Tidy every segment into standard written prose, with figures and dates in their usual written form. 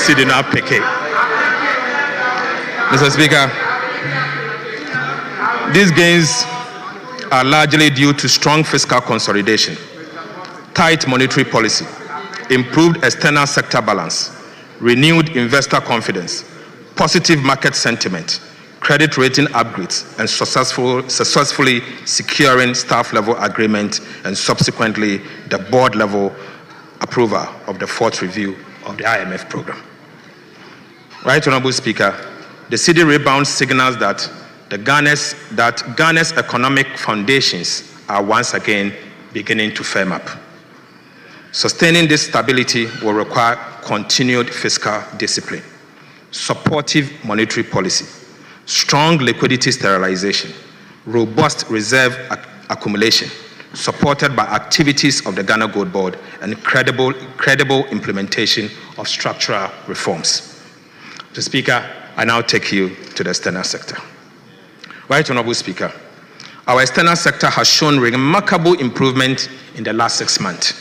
Sidina Peke. Mr. Speaker, these gains are largely due to strong fiscal consolidation, tight monetary policy, improved external sector balance, renewed investor confidence, positive market sentiment, credit rating upgrades, and successfully securing staff-level agreement and subsequently the board-level approval of the fourth review of the IMF program. Right Honorable Speaker, the cedi rebound signals that Ghana's economic foundations are once again beginning to firm up. Sustaining this stability will require continued fiscal discipline, supportive monetary policy, strong liquidity sterilization, robust reserve accumulation, supported by activities of the Ghana Gold Board and credible implementation of structural reforms. Mr. Speaker, I now take you to the external sector. Right Honorable Speaker, our external sector has shown remarkable improvement in the last 6 months.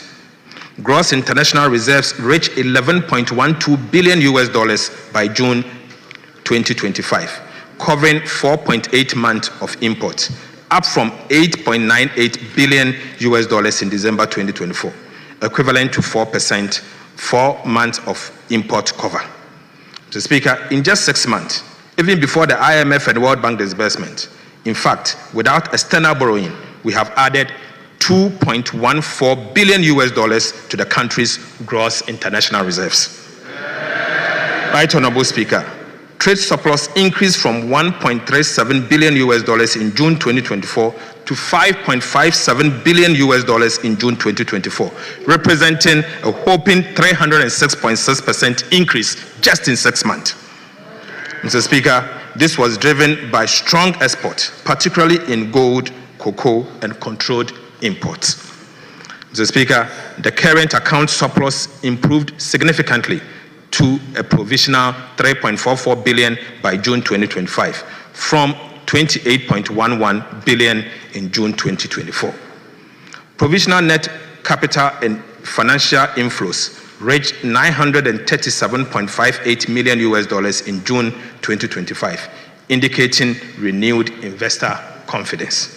Gross international reserves reached $11.12 billion by June 2025, covering 4.8 months of imports, up from $8.98 billion in December 2024, equivalent to 4% 4 months of import cover. Mr. Speaker, in just 6 months, even before the IMF and World Bank disbursement, in fact, without external borrowing, we have added $2.14 billion to the country's gross international reserves. Right Honorable Speaker, trade surplus increased from $1.37 billion in June 2024 to $5.57 billion in June 2024, representing a whopping 306.6% increase just in 6 months. Mr. Speaker, this was driven by strong exports, particularly in gold, cocoa, and controlled imports. Mr. Speaker, the current account surplus improved significantly to a provisional $3.44 billion by June 2025 from $28.11 billion in June 2024. Provisional net capital and financial inflows reached $937.58 million in June 2025, indicating renewed investor confidence.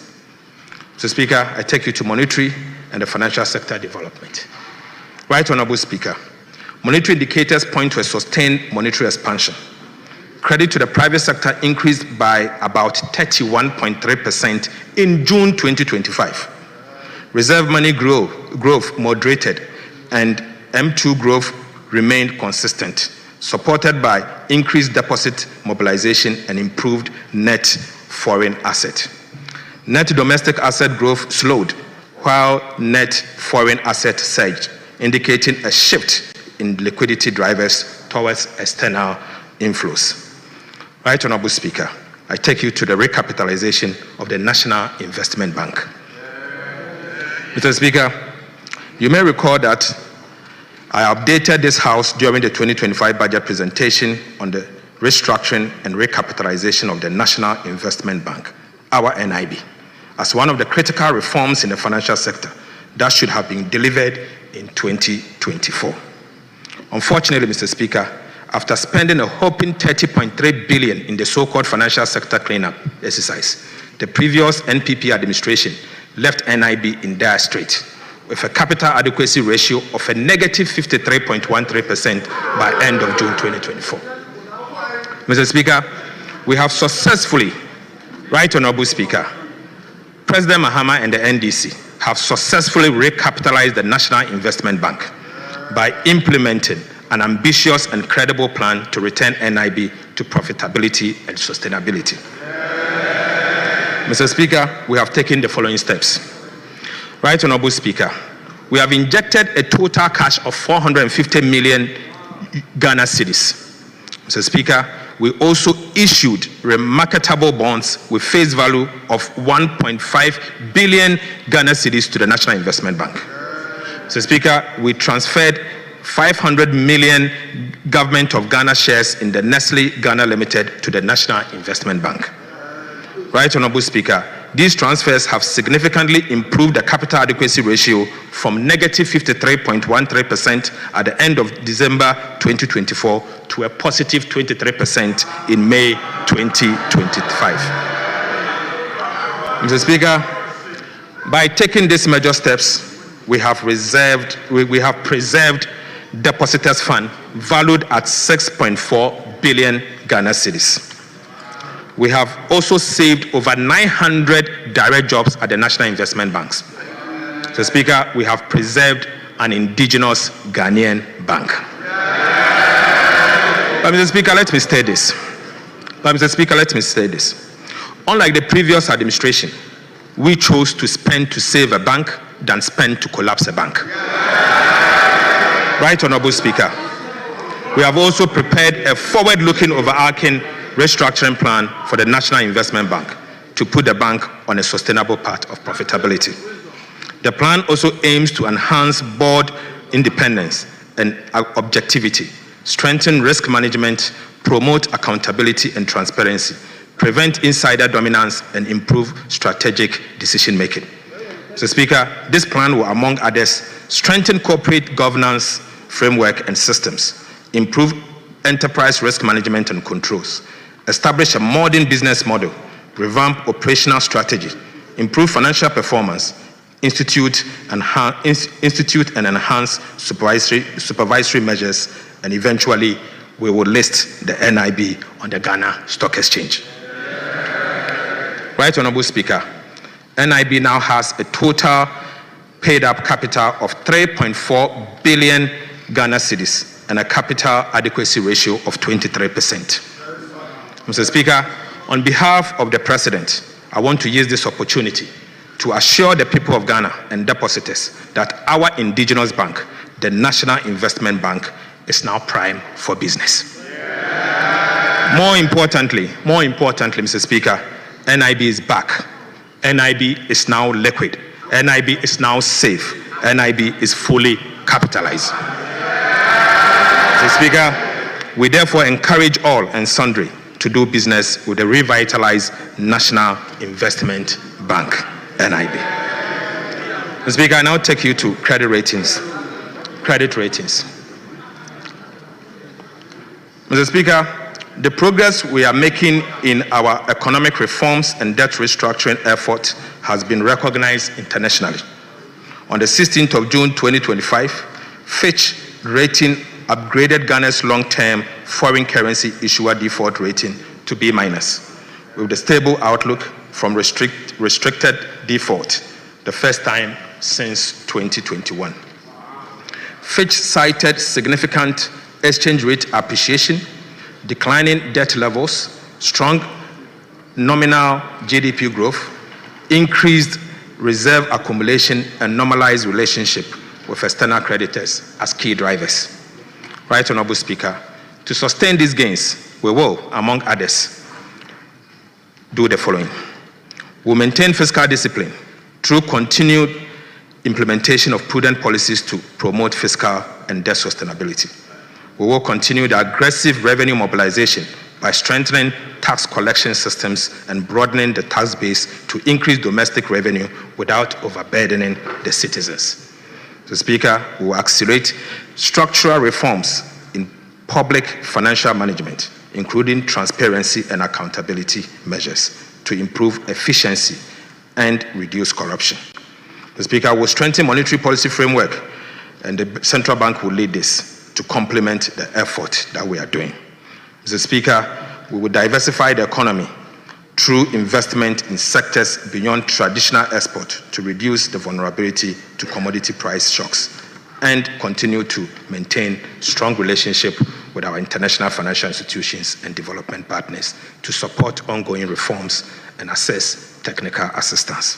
Mr. Speaker, I take you to monetary and the financial sector development. Right Honorable Speaker, monetary indicators point to a sustained monetary expansion. Credit to the private sector increased by about 31.3% in June 2025. Reserve money growth moderated and M2 growth remained consistent, supported by increased deposit mobilization and improved net foreign asset. Net domestic asset growth slowed, while net foreign asset surged, indicating a shift in liquidity drivers towards external inflows. Right Honorable Speaker, I take you to the recapitalization of the National Investment Bank. Mr. Speaker, you may recall that I updated this House during the 2025 budget presentation on the restructuring and recapitalization of the National Investment Bank, our NIB, as one of the critical reforms in the financial sector that should have been delivered in 2024. Unfortunately, Mr. Speaker, after spending a whopping $30.3 billion in the so-called financial sector cleanup exercise, the previous NPP administration left NIB in dire straits, with a capital adequacy ratio of a negative 53.13% by end of June 2024. Mr. Speaker, we have successfully, Right Honorable Speaker, President Mahama and the NDC have successfully recapitalized the National Investment Bank by implementing an ambitious and credible plan to return NIB to profitability and sustainability. Mr. Speaker, we have taken the following steps. Right Honorable Speaker, we have injected a total cash of 450 million Ghana cedis. Mr. Speaker, we also issued remarkable bonds with face value of 1.5 billion Ghana cedis to the National Investment Bank. Mr. Speaker, we transferred 500 million Government of Ghana shares in the Nestle Ghana Limited to the National Investment Bank. Right Honorable Speaker, These transfers have significantly improved the capital adequacy ratio from negative 53.13% at the end of December 2024 to a positive 23% in May 2025. Mr. Speaker, by taking these major steps, we have preserved depositors' fund valued at 6.4 billion Ghana cedis. We have also saved over 900 direct jobs at the National Investment Banks. So, Speaker, we have preserved an indigenous Ghanaian bank. But, Mr. Speaker, let me state this. Unlike the previous administration, we chose to spend to save a bank than spend to collapse a bank. Right, Honorable Speaker. We have also prepared a forward-looking, overarching restructuring plan for the National Investment Bank to put the bank on a sustainable path of profitability. The plan also aims to enhance board independence and objectivity, strengthen risk management, promote accountability and transparency, prevent insider dominance, and improve strategic decision-making. So, Speaker, this plan will, among others, strengthen corporate governance framework and systems, improve enterprise risk management and controls, establish a modern business model, revamp operational strategy, improve financial performance, institute and enhance supervisory measures, and eventually we will list the NIB on the Ghana Stock Exchange. Right, Honorable Speaker, NIB now has a total paid-up capital of 3.4 billion Ghana cedis and a capital adequacy ratio of 23%. Mr. Speaker, on behalf of the President, I want to use this opportunity to assure the people of Ghana and depositors that our indigenous bank, the National Investment Bank, is now prime for business. More importantly, Mr. Speaker, NIB is back. NIB is now liquid. NIB is now safe. NIB is fully capitalized. Mr. Speaker, we therefore encourage all and sundry to do business with the revitalized National Investment Bank, NIB. Mr. Speaker, I now take you to credit ratings. Credit ratings. Mr. Speaker, the progress we are making in our economic reforms and debt restructuring effort has been recognized internationally. On the 16th of June 2025, Fitch Rating upgraded Ghana's long-term foreign currency issuer default rating to B-, with the stable outlook from restricted default, the first time since 2021. Fitch cited significant exchange rate appreciation, declining debt levels, strong nominal GDP growth, increased reserve accumulation, and normalized relationship with external creditors as key drivers. Right, Honorable Speaker, to sustain these gains, we will, among others, do the following. We'll maintain fiscal discipline through continued implementation of prudent policies to promote fiscal and debt sustainability. We will continue the aggressive revenue mobilization by strengthening tax collection systems and broadening the tax base to increase domestic revenue without overburdening the citizens. Mr. Speaker, we will accelerate structural reforms in public financial management, including transparency and accountability measures to improve efficiency and reduce corruption. Mr. Speaker, we will strengthen monetary policy framework, and the central bank will lead this to complement the effort that we are doing. Mr. Speaker, we will diversify the economy through investment in sectors beyond traditional export to reduce the vulnerability to commodity price shocks and continue to maintain strong relationship with our international financial institutions and development partners to support ongoing reforms and assess technical assistance.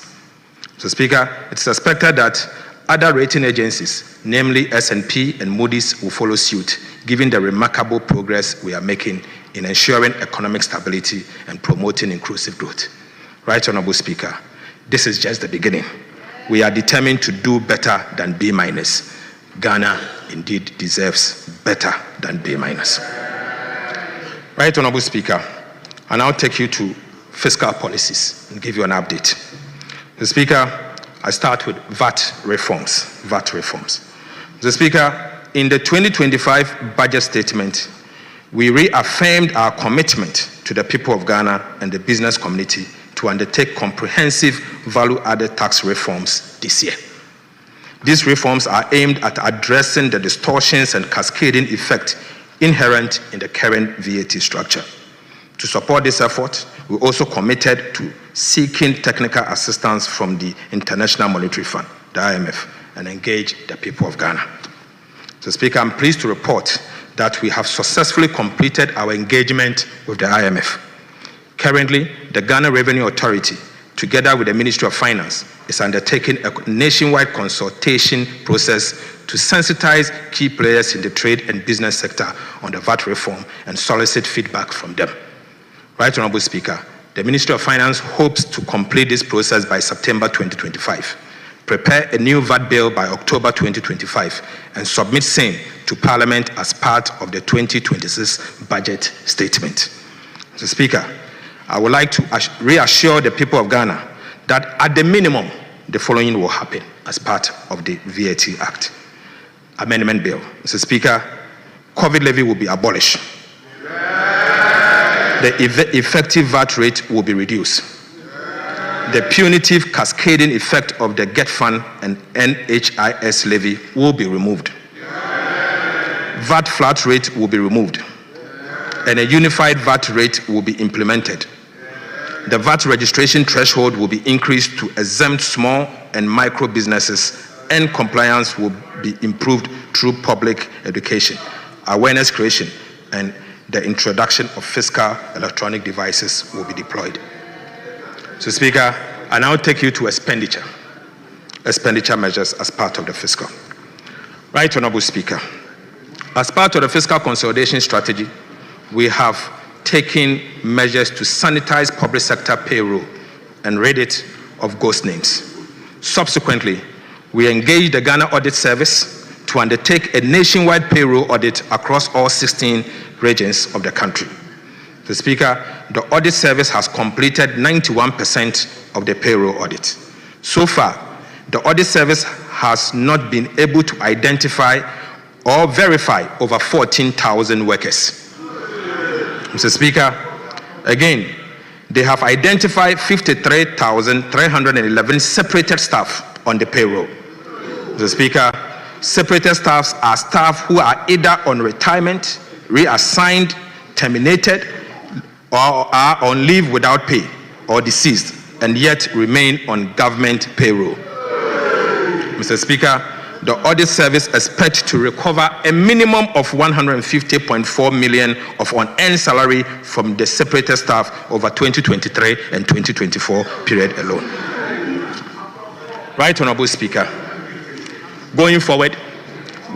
Mr. Speaker, it is expected that other rating agencies, namely S&P and Moody's, will follow suit, given the remarkable progress we are making in ensuring economic stability and promoting inclusive growth. Right, Honorable Speaker, this is just the beginning. We are determined to do better than B-. Ghana indeed deserves better than B-. Right, Honorable Speaker, I now take you to fiscal policies and give you an update. Mr. Speaker, I start with VAT reforms. Mr. Speaker, in the 2025 budget statement, we reaffirmed our commitment to the people of Ghana and the business community to undertake comprehensive value-added tax reforms this year. These reforms are aimed at addressing the distortions and cascading effect inherent in the current VAT structure. To support this effort, we also committed to seeking technical assistance from the International Monetary Fund, the IMF, and engage the people of Ghana. So, Speaker, I'm pleased to report that we have successfully completed our engagement with the IMF. Currently, the Ghana Revenue Authority, together with the Ministry of Finance, is undertaking a nationwide consultation process to sensitize key players in the trade and business sector on the VAT reform and solicit feedback from them. Right Honorable Speaker, the Ministry of Finance hopes to complete this process by September 2025, prepare a new VAT bill by October 2025, and submit same to Parliament as part of the 2026 budget statement. Mr. Speaker, I would like to reassure the people of Ghana that at the minimum, the following will happen as part of the VAT Act. Amendment Bill. Mr. Speaker, COVID levy will be abolished. The effective VAT rate will be reduced. The punitive cascading effect of the GET Fund and NHIS levy will be removed. VAT flat rate will be removed. And a unified VAT rate will be implemented. The VAT registration threshold will be increased to exempt small and micro businesses, and compliance will be improved through public education, awareness creation, and the introduction of fiscal electronic devices will be deployed. So, Speaker, I now take you to expenditure measures as part of the fiscal. Right Honorable Speaker, as part of the fiscal consolidation strategy, we have taken measures to sanitize public sector payroll and rid it of ghost names. Subsequently, we engaged the Ghana Audit Service to undertake a nationwide payroll audit across all 16 regions of the country. The Speaker, the Audit Service has completed 91% of the payroll audit. So far, the Audit Service has not been able to identify or verify over 14,000 workers. Mr. Speaker, again, they have identified 53,311 separated staff on the payroll. Mr. Speaker, separated staffs are staff who are either on retirement, reassigned, terminated, or are on leave without pay, or deceased, and yet remain on government payroll. Mr. Speaker, the Audit Service expects to recover a minimum of 150.4 million of unearned salary from the separated staff over 2023 and 2024 period alone. Right Honorable Speaker, going forward,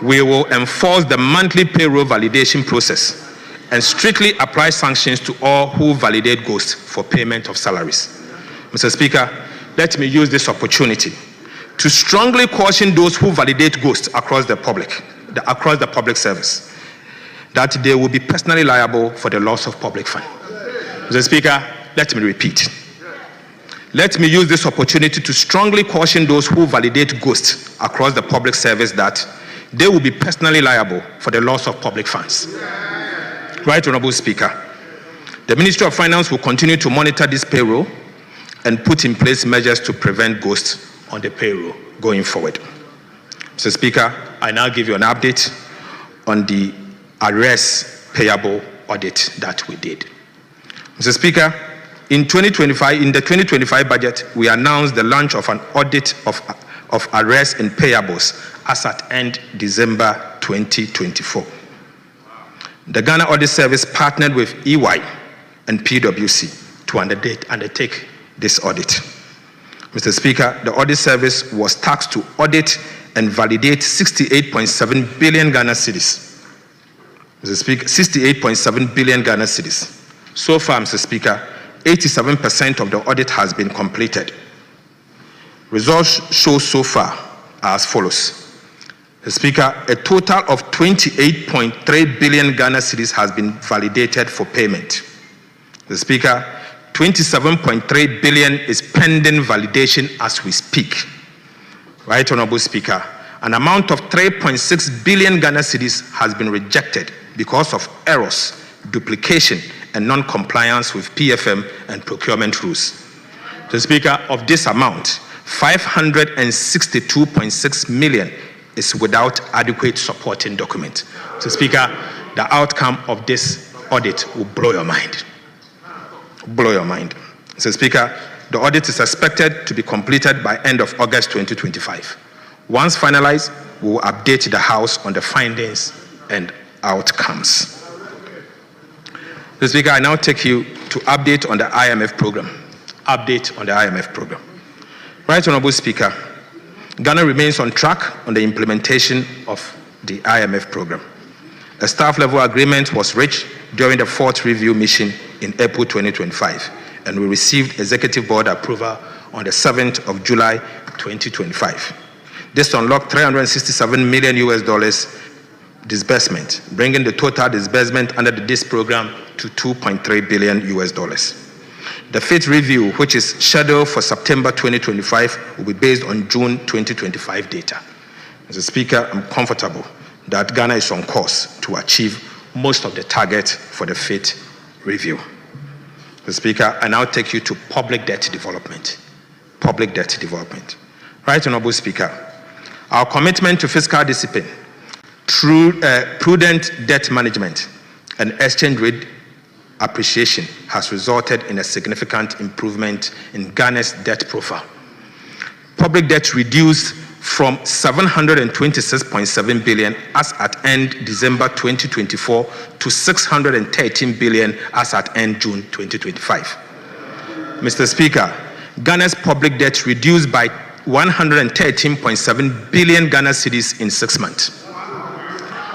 we will enforce the monthly payroll validation process and strictly apply sanctions to all who validate ghosts for payment of salaries. Mr. Speaker, let me use this opportunity to strongly caution those who validate ghosts across the public service, that they will be personally liable for the loss of public fund. Mr. Speaker, let me repeat. Let me use this opportunity to strongly caution those who validate ghosts across the public service that they will be personally liable for the loss of public funds. Right Honorable Speaker, the Ministry of Finance will continue to monitor this payroll and put in place measures to prevent ghosts on the payroll going forward. Mr. Speaker, I now give you an update on the arrears payable audit that we did. Mr. Speaker, in the 2025 budget, we announced the launch of an audit of arrears and payables as at end December 2024. The Ghana Audit Service partnered with EY and PwC to undertake this audit. Mr. Speaker, the Audit Service was tasked to audit and validate 68.7 billion Ghana cedis. Mr. Speaker, 68.7 billion Ghana cedis. So far, Mr. Speaker, 87% of the audit has been completed. Results show so far are as follows. Mr. Speaker, a total of 28.3 billion Ghana cedis has been validated for payment. Mr. Speaker, 27.3 billion is pending validation as we speak. Right, Honorable Speaker? An amount of 3.6 billion Ghana cedis has been rejected because of errors, duplication, and non-compliance with PFM and procurement rules. So, Speaker, of this amount, 562.6 million is without adequate supporting document. So, Speaker, the outcome of this audit will blow your mind. Blow your mind. So, Speaker, the audit is expected to be completed by end of August 2025. Once finalized, we will update the House on the findings and outcomes. So, Speaker, I now take you to update on the IMF program. Update on the IMF program. Right, Honorable Speaker, Ghana remains on track on the implementation of the IMF program. A staff-level agreement was reached during the fourth review mission in April 2025, and we received executive board approval on the 7th of July 2025. This unlocked $367 million disbursement, bringing the total disbursement under this program to $2.3 billion. The fifth review, which is scheduled for September 2025, will be based on June 2025 data. As a Speaker, I'm comfortable that Ghana is on course to achieve most of the target for the fifth review. Mr. Speaker, I now take you to public debt development. Public debt development. Right, Honorable Speaker, our commitment to fiscal discipline, through prudent debt management and exchange rate appreciation has resulted in a significant improvement in Ghana's debt profile. Public debt reduced from 726.7 billion as at end December 2024 to 613 billion as at end June 2025. Mr. Speaker, Ghana's public debt reduced by 113.7 billion Ghana cedis in 6 months.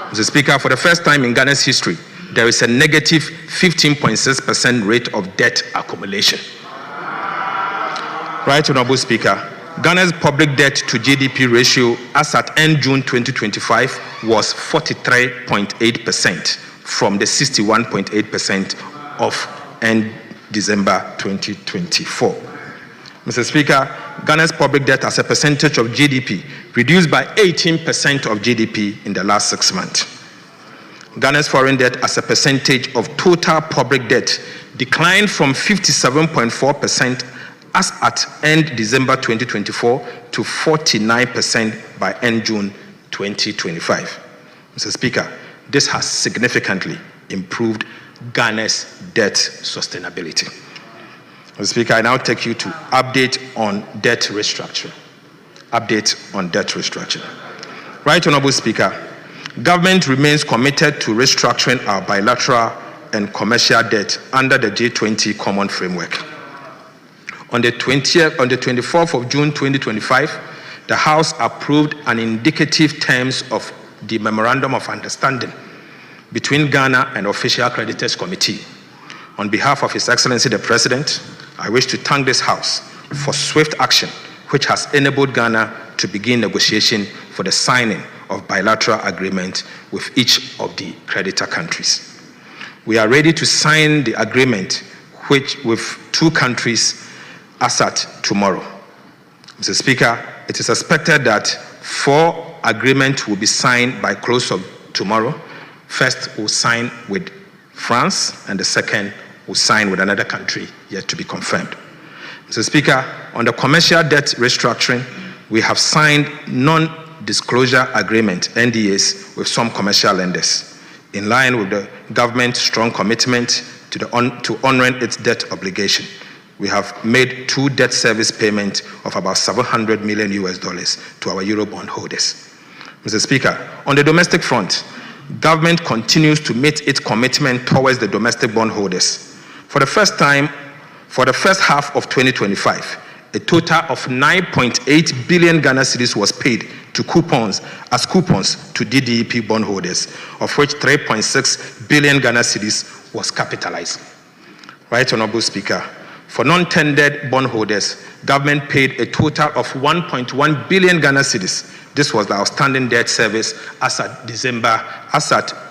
Mr. Speaker, for the first time in Ghana's history, there is a negative 15.6% rate of debt accumulation. Right, Honorable Speaker, Ghana's public debt to GDP ratio as at end June 2025 was 43.8% from the 61.8% of end December 2024. Mr. Speaker, Ghana's public debt as a percentage of GDP reduced by 18% of GDP in the last 6 months. Ghana's foreign debt as a percentage of total public debt declined from 57.4% as at end December 2024 to 49% by end June 2025. Mr. Speaker, this has significantly improved Ghana's debt sustainability. Mr. Speaker, I now take you to update on debt restructuring. Update on debt restructuring. Right, Honorable Speaker, government remains committed to restructuring our bilateral and commercial debt under the G20 Common Framework. On the 24th of June 2025, the House approved an indicative terms of the Memorandum of Understanding between Ghana and Official Creditors Committee. On behalf of His Excellency the President, I wish to thank this House for swift action, which has enabled Ghana to begin negotiation for the signing of bilateral agreement with each of the creditor countries. We are ready to sign the agreement with 2 countries as at tomorrow. Mr. Speaker, it is expected that 4 agreements will be signed by close of tomorrow. First, we'll sign with France, and the second will sign with another country yet to be confirmed. Mr. Speaker, on the commercial debt restructuring, we have signed non-disclosure agreement, NDAs, with some commercial lenders, in line with the government's strong commitment to honoring its debt obligation. We have made 2 debt service payments of about $700 million to our Eurobond holders. Mr. Speaker, on the domestic front, government continues to meet its commitment towards the domestic bond holders. For the first time, for the first half of 2025, a total of 9.8 billion Ghana cedis was paid to coupons to DDEP bondholders, of which 3.6 billion Ghana cedis was capitalized. Right, Honorable Speaker, for non-tendered bondholders, government paid a total of 1.1 billion Ghana cedis. This was the outstanding debt service as at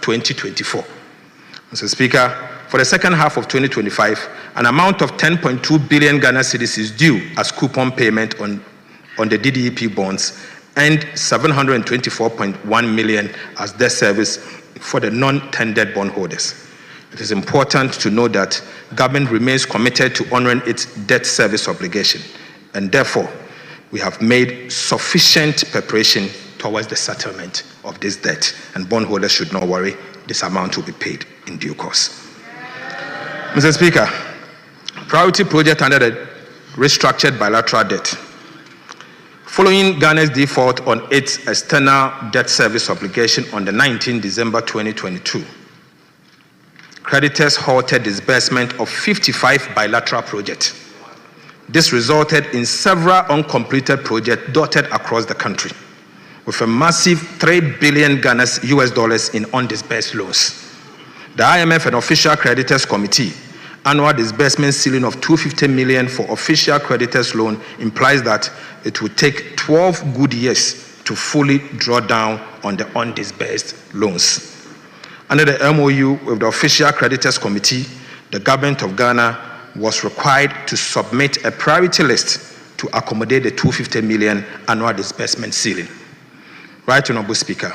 2024. Mr. Speaker, for the second half of 2025, an amount of 10.2 billion Ghana cedis is due as coupon payment on the DDEP bonds and 724.1 million as debt service for the non-tendered bondholders. It is important to note that government remains committed to honoring its debt service obligation, and therefore we have made sufficient preparation towards the settlement of this debt, and bondholders should not worry, this amount will be paid in due course. Mr. Speaker, priority project under the restructured bilateral debt. Following Ghana's default on its external debt service obligation on the 19th December 2022, creditors halted disbursement of 55 bilateral projects. This resulted in several uncompleted projects dotted across the country, with a massive $3 billion US dollars in undisbursed loans. The IMF and Official Creditors Committee annual disbursement ceiling of $250 million for official creditors loan implies that it will take 12 good years to fully draw down on the undisbursed loans. Under the MOU with the Official Creditors Committee, the government of Ghana was required to submit a priority list to accommodate the $250 million annual disbursement ceiling. Right, Honorable Speaker.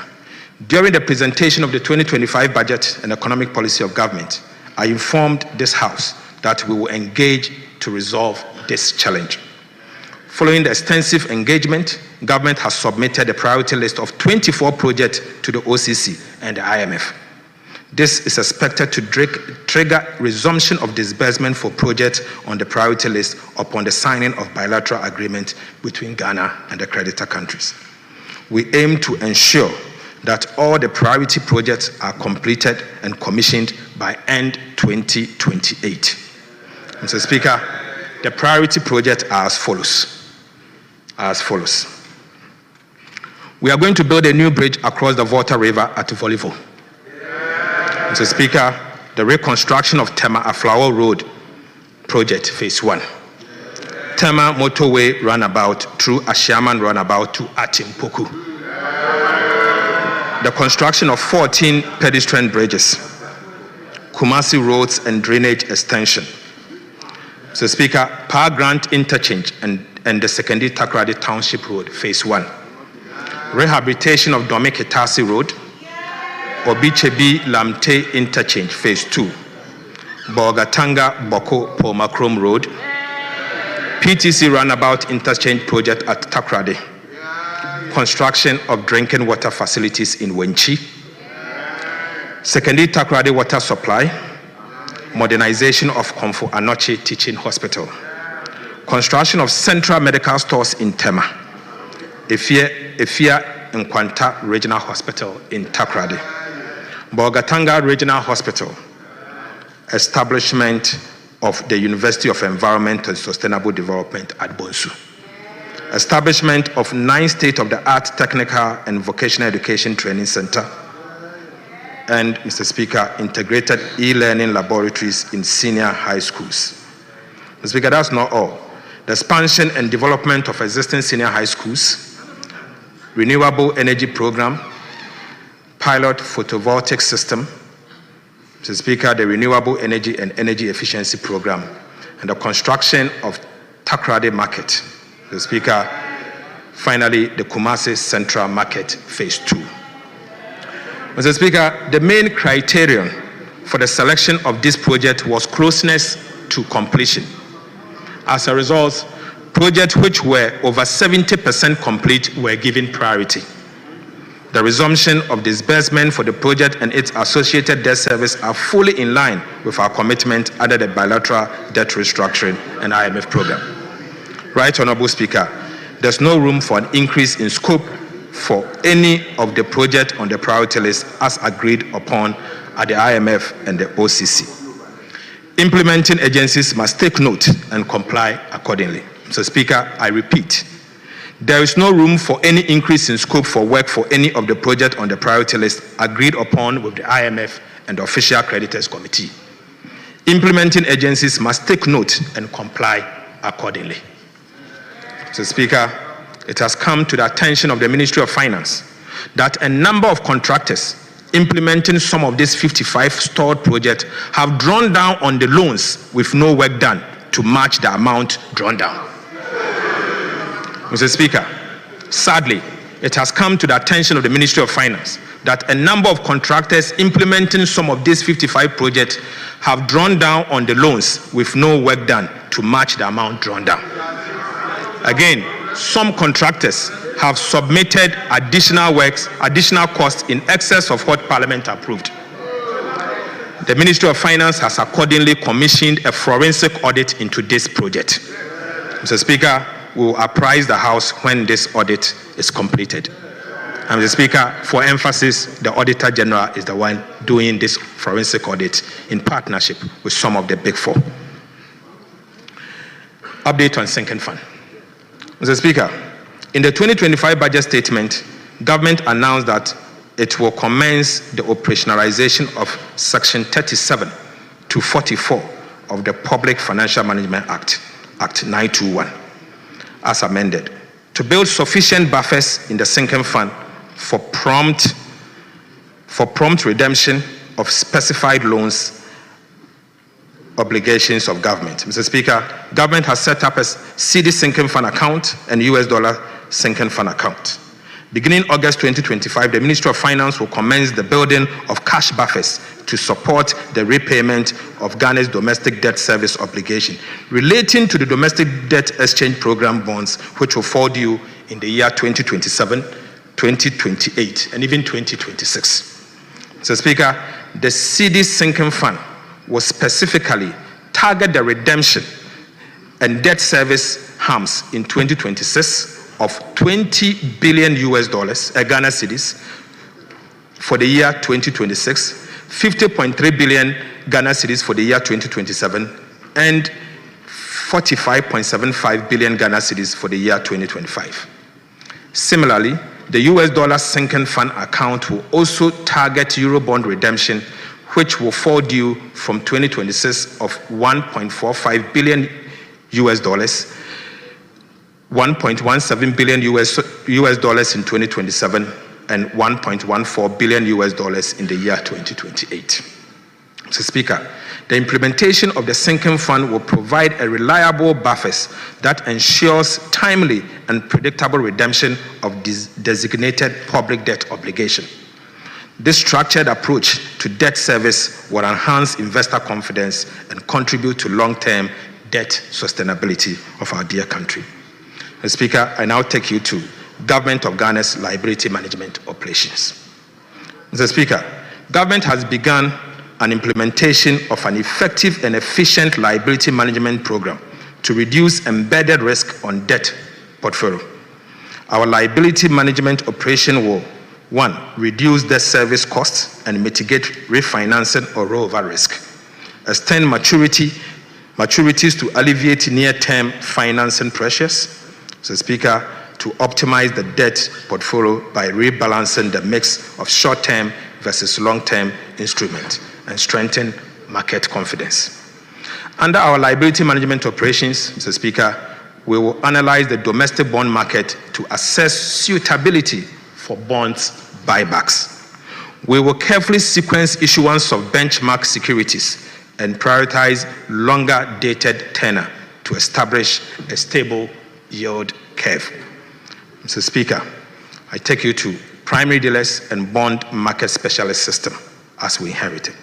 During the presentation of the 2025 budget and economic policy of government, I informed this House that we will engage to resolve this challenge. Following the extensive engagement, government has submitted a priority list of 24 projects to the OCC and the IMF. This is expected to trigger resumption of disbursement for projects on the priority list upon the signing of bilateral agreement between Ghana and the creditor countries. We aim to ensure that all the priority projects are completed and commissioned by end 2028. Mr. Speaker, the priority projects are as follows. We are going to build a new bridge across the Volta River at Volivo. Mr. Speaker, the reconstruction of Tema Aflao Road project, phase 1. Tema motorway runabout through Ashiaman runabout to Atimpoku. The construction of 14 pedestrian bridges, Kumasi roads and drainage extension. Mr. Speaker, Power Grant interchange and the Sekondi Takoradi Township Road, phase 1. Rehabilitation of Dome Kitasi Road, Obichebi Lamte interchange, phase 2. Bogatanga Boko Pomakrom Road, PTC runabout interchange project at Takoradi. Construction of drinking water facilities in Wenchi. Sekondi Takoradi water supply. Modernization of Komfo Anoche Teaching Hospital. Construction of central medical stores in Tema. Efia Nkwanta Regional Hospital in Takoradi. Bogatanga Regional Hospital. Establishment of the University of Environment and Sustainable Development at Bonsu. Establishment of 9 state-of-the-art technical and vocational education training center. And, Mr. Speaker, integrated e-learning laboratories in senior high schools. Mr. Speaker, that's not all. The expansion and development of existing senior high schools, renewable energy program, pilot photovoltaic system, Mr. Speaker, the renewable energy and energy efficiency program, and the construction of Takoradi Market. Mr. Speaker, finally, the Kumasi Central Market, phase 2. Mr. Speaker, the main criterion for the selection of this project was closeness to completion. As a result, projects which were over 70% complete were given priority. The resumption of disbursement for the project and its associated debt service are fully in line with our commitment under the bilateral debt restructuring and IMF program. Right, Honorable Speaker, there's no room for an increase in scope for any of the projects on the priority list as agreed upon at the IMF and the OCC. Implementing agencies must take note and comply accordingly. Mr. Speaker, I repeat, there is no room for any increase in scope for work for any of the projects on the priority list agreed upon with the IMF and the Official Creditors Committee. Implementing agencies must take note and comply accordingly. Mr. Speaker, it has come to the attention of the Ministry of Finance that a number of contractors implementing some of these 55 stalled projects have drawn down on the loans with no work done to match the amount drawn down. Mr. Speaker, sadly, it has come to the attention of the Ministry of Finance that a number of contractors implementing some of these 55 projects have drawn down on the loans with no work done to match the amount drawn down. Again, some contractors have submitted additional costs in excess of what Parliament approved. The Ministry of Finance has accordingly commissioned a forensic audit into this project. Mr. Speaker, we will apprise the House when this audit is completed. And Mr. Speaker, for emphasis, the Auditor General is the one doing this forensic audit in partnership with some of the Big Four. Update on sinking fund. Mr. Speaker, in the 2025 budget statement, government announced that it will commence the operationalization of Section 37 to 44 of the Public Financial Management Act, Act 921, as amended, to build sufficient buffers in the sinking fund for prompt redemption of specified loans obligations of government. Mr. Speaker, government has set up a CD sinking fund account and US dollar sinking fund account. Beginning August 2025, the Ministry of Finance will commence the building of cash buffers to support the repayment of Ghana's domestic debt service obligation relating to the domestic debt exchange program bonds, which will fall due in the year 2027, 2028, and even 2026. Mr. Speaker, the CD sinking fund will specifically target the redemption and debt service harms in 2026 of 20 billion US dollars, Ghana cedis, for the year 2026, 50.3 billion Ghana cedis for the year 2027, and 45.75 billion Ghana cedis for the year 2025. Similarly, the US dollar sinking fund account will also target Eurobond redemption, which will fall due from 2026 of 1.45 billion US dollars, 1.17 billion US dollars in 2027, and 1.14 billion US dollars in the year 2028. Mr. Speaker, the implementation of the sinking fund will provide a reliable buffers that ensures timely and predictable redemption of this designated public debt obligation. This structured approach to debt service will enhance investor confidence and contribute to long-term debt sustainability of our dear country. Mr. Speaker, I now take you to Government of Ghana's liability management operations. Mr. Speaker, government has begun an implementation of an effective and efficient liability management program to reduce embedded risk on debt portfolio. Our liability management operation will, 1, reduce debt service costs and mitigate refinancing or rollover risk, extend maturities to alleviate near-term financing pressures. Mr. Speaker, to optimize the debt portfolio by rebalancing the mix of short-term versus long-term instruments and strengthen market confidence. Under our liability management operations, Mr. Speaker, we will analyze the domestic bond market to assess suitability for bonds buybacks. We will carefully sequence issuance of benchmark securities and prioritize longer dated tenor to establish a stable yield curve. Mr. Speaker, I take you to primary dealers and bond market specialist system as we inherited.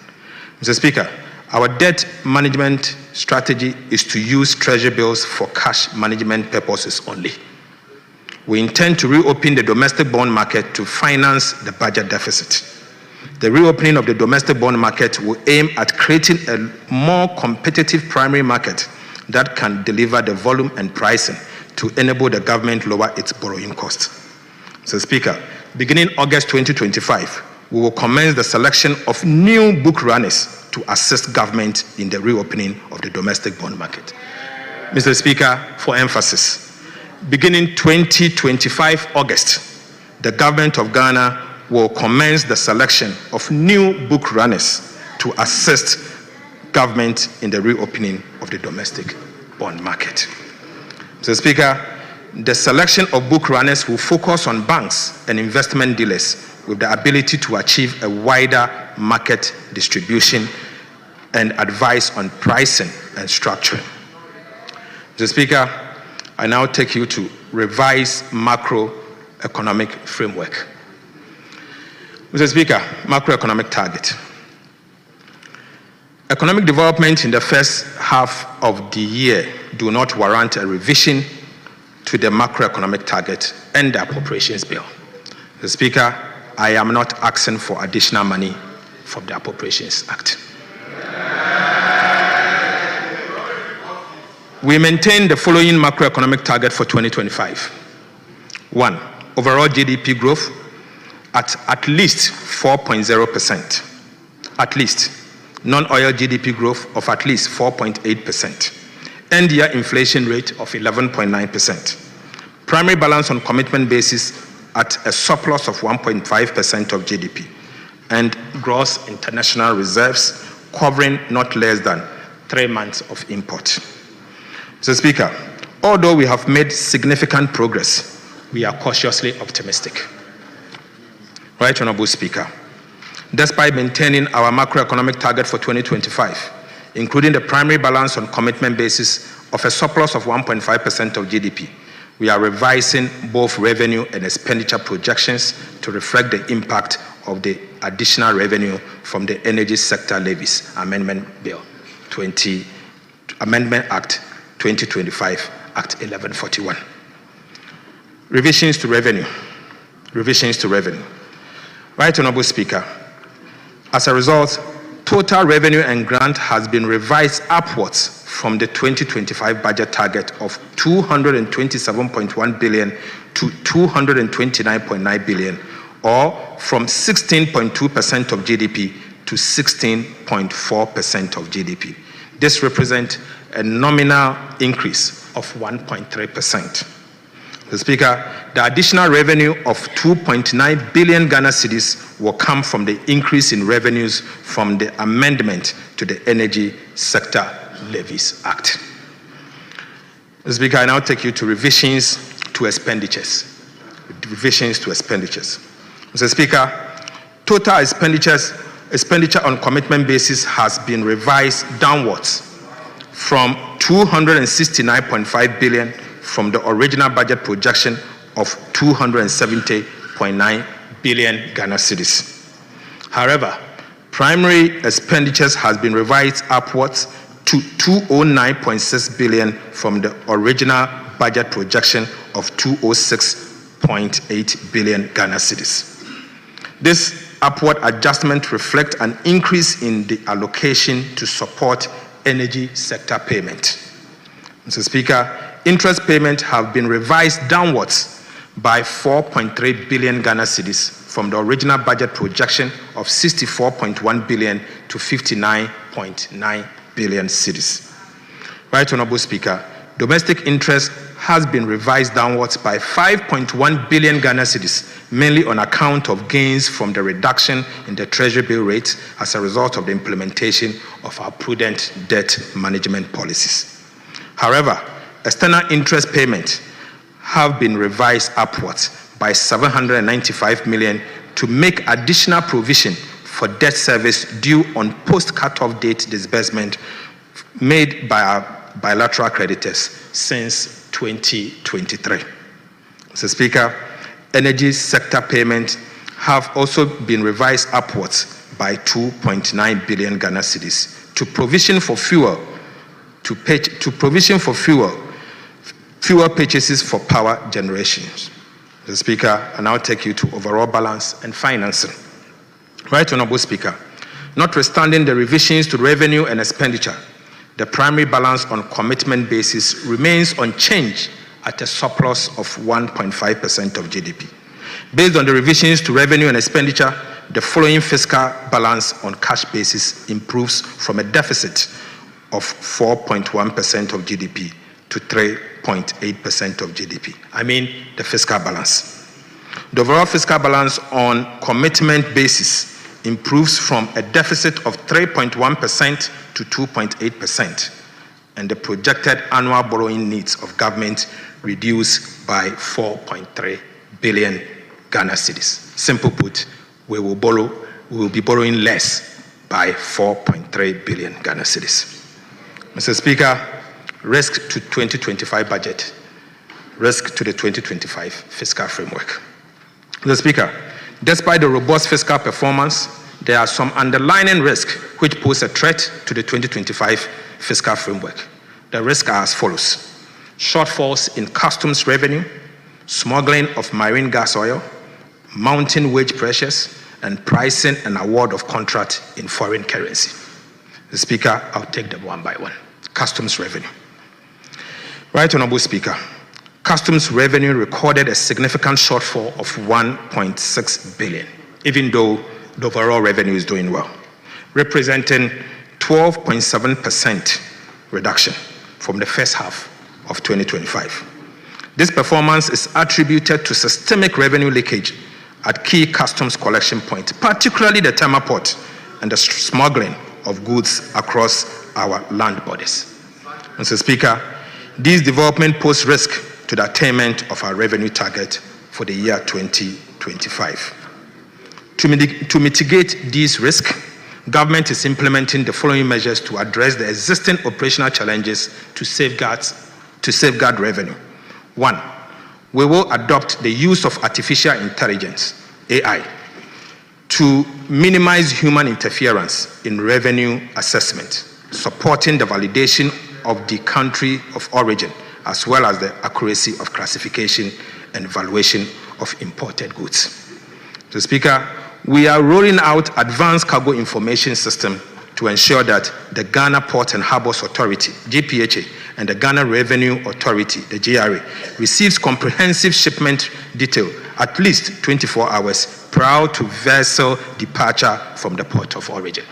Mr. Speaker, our debt management strategy is to use treasury bills for cash management purposes only. We intend to reopen the domestic bond market to finance the budget deficit. The reopening of the domestic bond market will aim at creating a more competitive primary market that can deliver the volume and pricing to enable the government lower its borrowing costs. Mr. Speaker, beginning August 2025, we will commence the selection of new book runners to assist government in the reopening of the domestic bond market. Mr. Speaker, for emphasis, beginning 2025 August, the government of Ghana will commence the selection of new book runners to assist government in the reopening of the domestic bond market. Mr. Speaker, the selection of book runners will focus on banks and investment dealers with the ability to achieve a wider market distribution and advise on pricing and structuring. Mr. Speaker, I now take you to revise macroeconomic framework. Mr. Speaker, macroeconomic target. Economic development in the first half of the year do not warrant a revision to the macroeconomic target and the appropriations bill. Mr. Speaker, I am not asking for additional money from the Appropriations Act. We maintain the following macroeconomic target for 2025. 1. Overall GDP growth at least 4.0%. At least. Non-oil GDP growth of at least 4.8%. End-year inflation rate of 11.9%. Primary balance on commitment basis at a surplus of 1.5% of GDP. And gross international reserves covering not less than 3 months of import. Mr. Speaker, although we have made significant progress, we are cautiously optimistic. Right Honorable Speaker, despite maintaining our macroeconomic target for 2025, including the primary balance on commitment basis of a surplus of 1.5% of GDP, we are revising both revenue and expenditure projections to reflect the impact of the additional revenue from the Energy Sector Levies Amendment Act 2025, Act 1141. Revisions to revenue. Revisions to revenue. Right Honorable Speaker, as a result, total revenue and grant has been revised upwards from the 2025 budget target of 227.1 billion to 229.9 billion, or from 16.2% of GDP to 16.4% of GDP. This represents a nominal increase of 1.3%. Mr. Speaker, the additional revenue of 2.9 billion Ghana cedis will come from the increase in revenues from the amendment to the Energy Sector Levies Act. Mr. Speaker, I now take you to revisions to expenditures. Revisions to expenditures. Mr. Speaker, total expenditure on commitment basis has been revised downwards from 269.5 billion from the original budget projection of 270.9 billion Ghana cedis. However, primary expenditures has been revised upwards to 209.6 billion from the original budget projection of 206.8 billion Ghana cedis. This upward adjustment reflects an increase in the allocation to support energy sector payment. Mr. Speaker, interest payments have been revised downwards by 4.3 billion Ghana cedis from the original budget projection of 64.1 billion to 59.9 billion cedis. Right Honorable Speaker, domestic interest has been revised downwards by 5.1 billion Ghana cedis, mainly on account of gains from the reduction in the treasury bill rate as a result of the implementation of our prudent debt management policies. However, external interest payments have been revised upwards by 795 million to make additional provision for debt service due on post-cutoff date disbursement made by our bilateral creditors since 2023. Mr. Speaker, energy sector payments have also been revised upwards by 2.9 billion Ghana cedis to provision for fuel purchases for power generation. Mr. Speaker, I now take you to overall balance and financing. Right Honorable Speaker, notwithstanding the revisions to revenue and expenditure, the primary balance on commitment basis remains unchanged at a surplus of 1.5% of GDP. Based on the revisions to revenue and expenditure, the following fiscal balance on cash basis improves from a deficit of 4.1% of GDP to 3.8% of GDP. I mean the fiscal balance. The overall fiscal balance on commitment basis improves from a deficit of 3.1% to 2.8%, and the projected annual borrowing needs of government reduced by 4.3 billion Ghana cedis. Simple put, we will be borrowing less by 4.3 billion Ghana cedis. Mr. Speaker, risk to 2025 budget, risk to the 2025 fiscal framework. Mr. Speaker, despite the robust fiscal performance, there are some underlying risks which pose a threat to the 2025 fiscal framework. The risks are as follows: shortfalls in customs revenue, smuggling of marine gas oil, mounting wage pressures, and pricing and award of contract in foreign currency. The Speaker, I'll take them one by one. Customs revenue. Right Honorable Speaker, customs revenue recorded a significant shortfall of 1.6 billion, even though the overall revenue is doing well, representing 12.7% reduction from the first half of 2025. This performance is attributed to systemic revenue leakage at key customs collection points, particularly the Tema Port and the smuggling of goods across our land borders. Mr. Speaker, these developments pose risk to the attainment of our revenue target for the year 2025. To mitigate these risks, government is implementing the following measures to address the existing operational challenges to safeguard revenue. 1, we will adopt the use of artificial intelligence, AI, to minimize human interference in revenue assessment, supporting the validation of the country of origin, as well as the accuracy of classification and valuation of imported goods. Mr. Speaker, we are rolling out advanced cargo information system to ensure that the Ghana Port and Harbors Authority, GPHA, and the Ghana Revenue Authority, the GRA, receives comprehensive shipment detail at least 24 hours prior to vessel departure from the port of origin.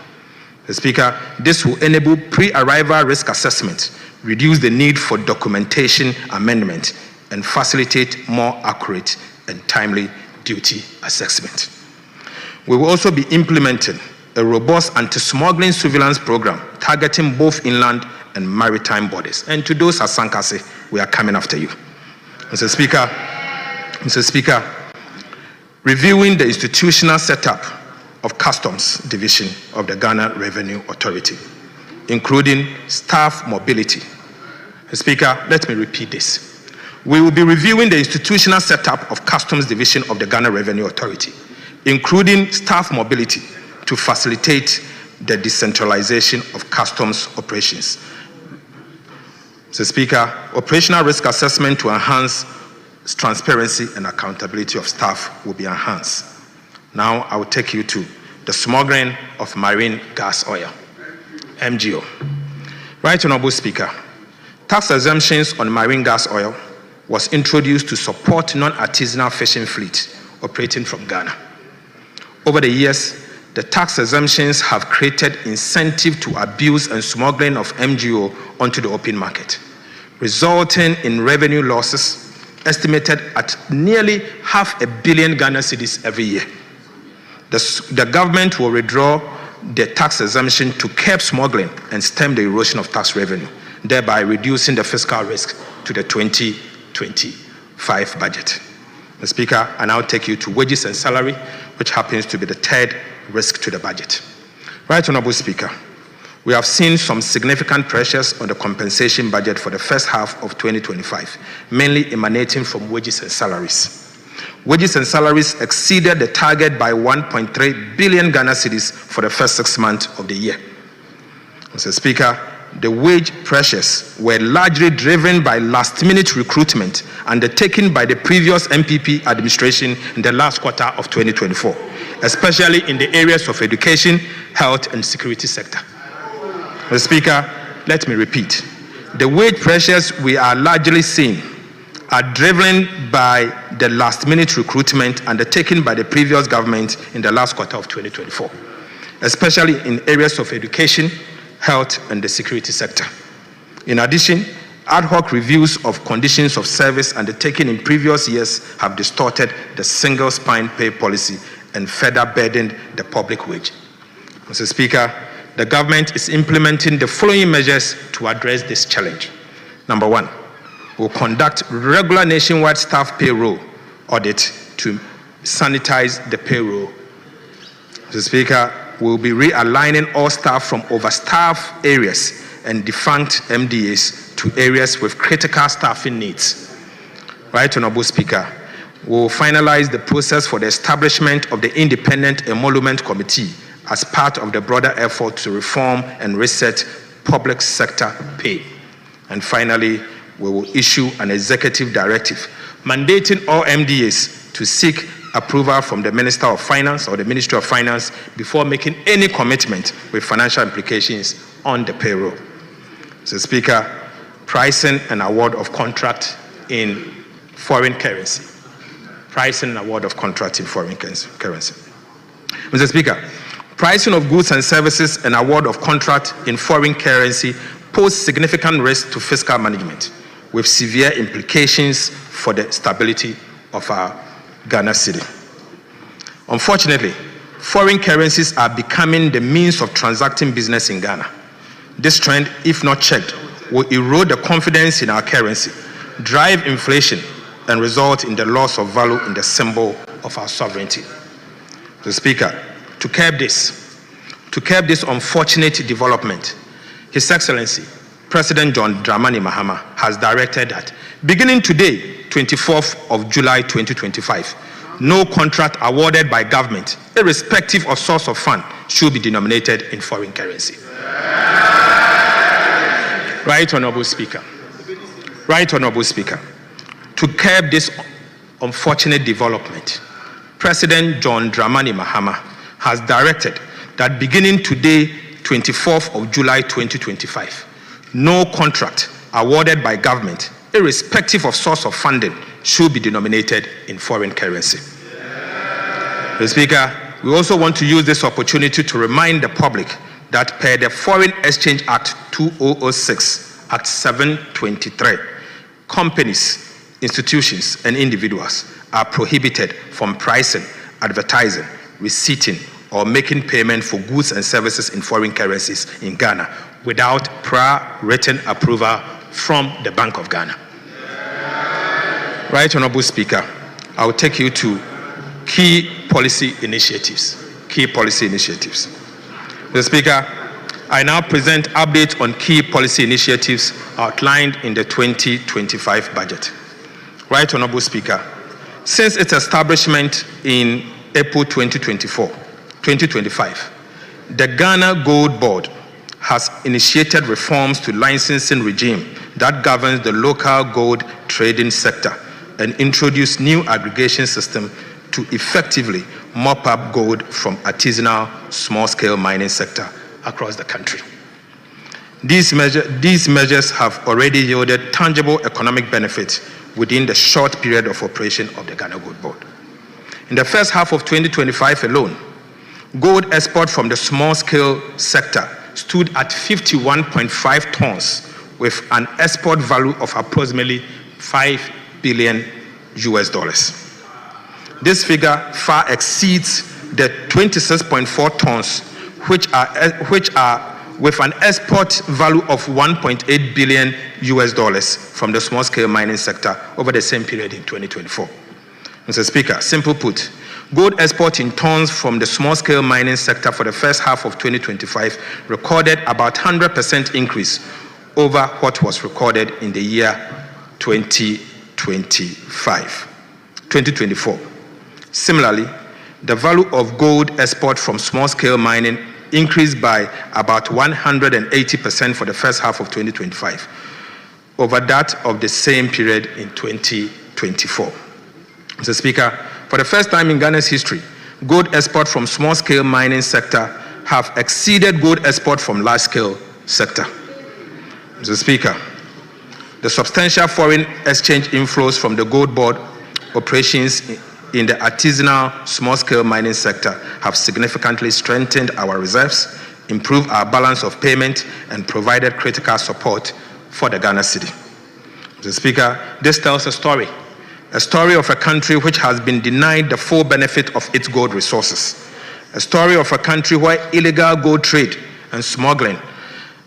Mr. Speaker, this will enable pre-arrival risk assessment, reduce the need for documentation amendment, and facilitate more accurate and timely duty assessment. We will also be implementing a robust anti-smuggling surveillance program targeting both inland and maritime borders. And to those at Sankase, we are coming after you. Mr. Speaker, reviewing the institutional setup of Customs Division of the Ghana Revenue Authority, including staff mobility. Mr. Speaker, let me repeat this. We will be reviewing the institutional setup of Customs Division of the Ghana Revenue Authority, including staff mobility, to facilitate the decentralization of customs operations. Mr. Speaker, operational risk assessment to enhance transparency and accountability of staff will be enhanced. Now I will take you to the smuggling of marine gas oil, MGO. Right Honorable Speaker, tax exemptions on marine gas oil was introduced to support non-artisanal fishing fleet operating from Ghana. Over the years, the tax exemptions have created incentive to abuse and smuggling of MGO onto the open market, resulting in revenue losses estimated at nearly $500 million Ghana cedis every year. The government will withdraw the tax exemption to curb smuggling and stem the erosion of tax revenue, thereby reducing the fiscal risk to the 2025 budget. Mr. Speaker, I now take you to wages and salary, which happens to be the third risk to the budget. Right Honorable Speaker, we have seen some significant pressures on the compensation budget for the first half of 2025, mainly emanating from wages and salaries. Wages and salaries exceeded the target by 1.3 billion Ghana cedis for the first 6 months of the year. Mr. Speaker, the wage pressures were largely driven by last-minute recruitment undertaken by the previous MPP administration in the last quarter of 2024, especially in the areas of education, health, and security sector. Mr. Speaker, let me repeat. The wage pressures we are largely seeing are driven by the last-minute recruitment undertaken by the previous government in the last quarter of 2024, especially in areas of education, health, and the security sector. In addition, ad hoc reviews of conditions of service undertaken in previous years have distorted the single spine pay policy and further burdened the public wage. Mr. Speaker, the government is implementing the following measures to address this challenge. Number 1, we'll conduct regular nationwide staff payroll audit to sanitize the payroll. Mr. Speaker, we'll be realigning all staff from overstaffed areas and defunct MDAs to areas with critical staffing needs. Right, Honorable Speaker, we'll finalize the process for the establishment of the Independent Emolument Committee as part of the broader effort to reform and reset public sector pay. And finally, we will issue an executive directive mandating all MDAs to seek approval from the Minister of Finance or the Ministry of Finance before making any commitment with financial implications on the payroll. Mr. Speaker, pricing and award of contract in foreign currency. Pricing and award of contract in foreign currency. Mr. Speaker, pricing of goods and services and award of contract in foreign currency pose significant risk to fiscal management, with severe implications for the stability of our Ghana cedi. Unfortunately, foreign currencies are becoming the means of transacting business in Ghana. This trend, if not checked, will erode the confidence in our currency, drive inflation, and result in the loss of value in the symbol of our sovereignty. Mr. Speaker, to curb this unfortunate development, His Excellency, President John Dramani Mahama, has directed that beginning today, 24th of July 2025, no contract awarded by government, irrespective of source of fund, should be denominated in foreign currency. Right, Honorable Speaker. Right, Honorable Speaker. To curb this unfortunate development, President John Dramani Mahama has directed that beginning today, 24th of July 2025, no contract awarded by government, irrespective of source of funding, should be denominated in foreign currency. Mr. Speaker, we also want to use this opportunity to remind the public that per the Foreign Exchange Act 2006, Act 723, companies, institutions, and individuals are prohibited from pricing, advertising, receipting, or making payment for goods and services in foreign currencies in Ghana without prior written approval from the Bank of Ghana. Right, Honorable Speaker, I will take you to key policy initiatives. Mr. Speaker, I now present updates on key policy initiatives outlined in the 2025 budget. Right, Honorable Speaker, since its establishment in April 2025, the Ghana Gold Board has initiated reforms to licensing regime that governs the local gold trading sector and introduced new aggregation system to effectively mop up gold from artisanal small-scale mining sector across the country. These measures have already yielded tangible economic benefits within the short period of operation of the Ghana Gold Board. In the first half of 2025 alone, gold export from the small-scale sector stood at 51.5 tons with an export value of approximately $5 billion. This figure far exceeds the 26.4 tons, which are with an export value of $1.8 billion from the small-scale mining sector over the same period in 2024. Mr. Speaker, simple put, gold export in tons from the small-scale mining sector for the first half of 2025 recorded about 100% increase over what was recorded in the year 2024. Similarly, the value of gold export from small-scale mining increased by about 180% for the first half of 2025 over that of the same period in 2024. Mr. Speaker, for the first time in Ghana's history, gold export from small-scale mining sector have exceeded gold export from large-scale sector. Mr. Speaker, the substantial foreign exchange inflows from the Gold Board operations in the artisanal small-scale mining sector have significantly strengthened our reserves, improved our balance of payment, and provided critical support for the Ghana cedi. Mr. Speaker, this tells a story of a country which has been denied the full benefit of its gold resources, a story of a country where illegal gold trade and smuggling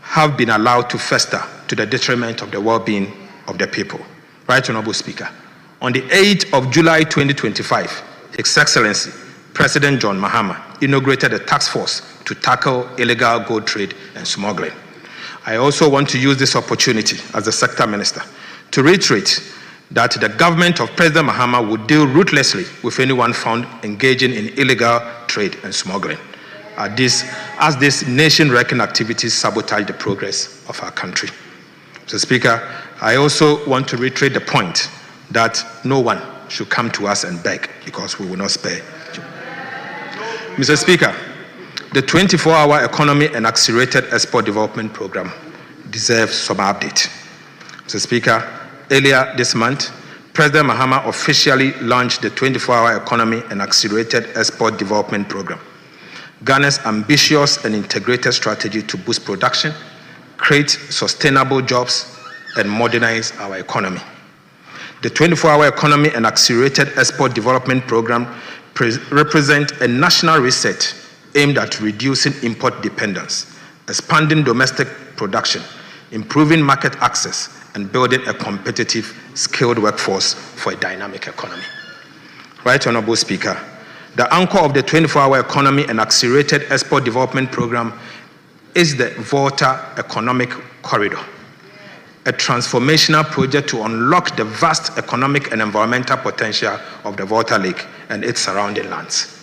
have been allowed to fester to the detriment of the well-being of the people. Right, Honorable Speaker. On the 8th of July 2025, His Excellency President John Mahama inaugurated a task force to tackle illegal gold trade and smuggling. I also want to use this opportunity as the Sector Minister to reiterate that the government of President Mahama would deal ruthlessly with anyone found engaging in illegal trade and smuggling, as these nation-wrecking activities sabotage the progress of our country. Mr. Speaker, I also want to reiterate the point that no one should come to us and beg, because we will not spare. Mr. Speaker, the 24-hour economy and accelerated export development program deserves some update. Mr. Speaker, earlier this month, President Mahama officially launched the 24-hour economy and accelerated export development program, Ghana's ambitious and integrated strategy to boost production, create sustainable jobs, and modernize our economy. The 24-hour economy and accelerated export development program represent a national reset aimed at reducing import dependence, expanding domestic production, improving market access, and building a competitive, skilled workforce for a dynamic economy. Right Honorable Speaker, the anchor of the 24-hour economy and accelerated export development program is the Volta Economic Corridor, a transformational project to unlock the vast economic and environmental potential of the Volta Lake and its surrounding lands.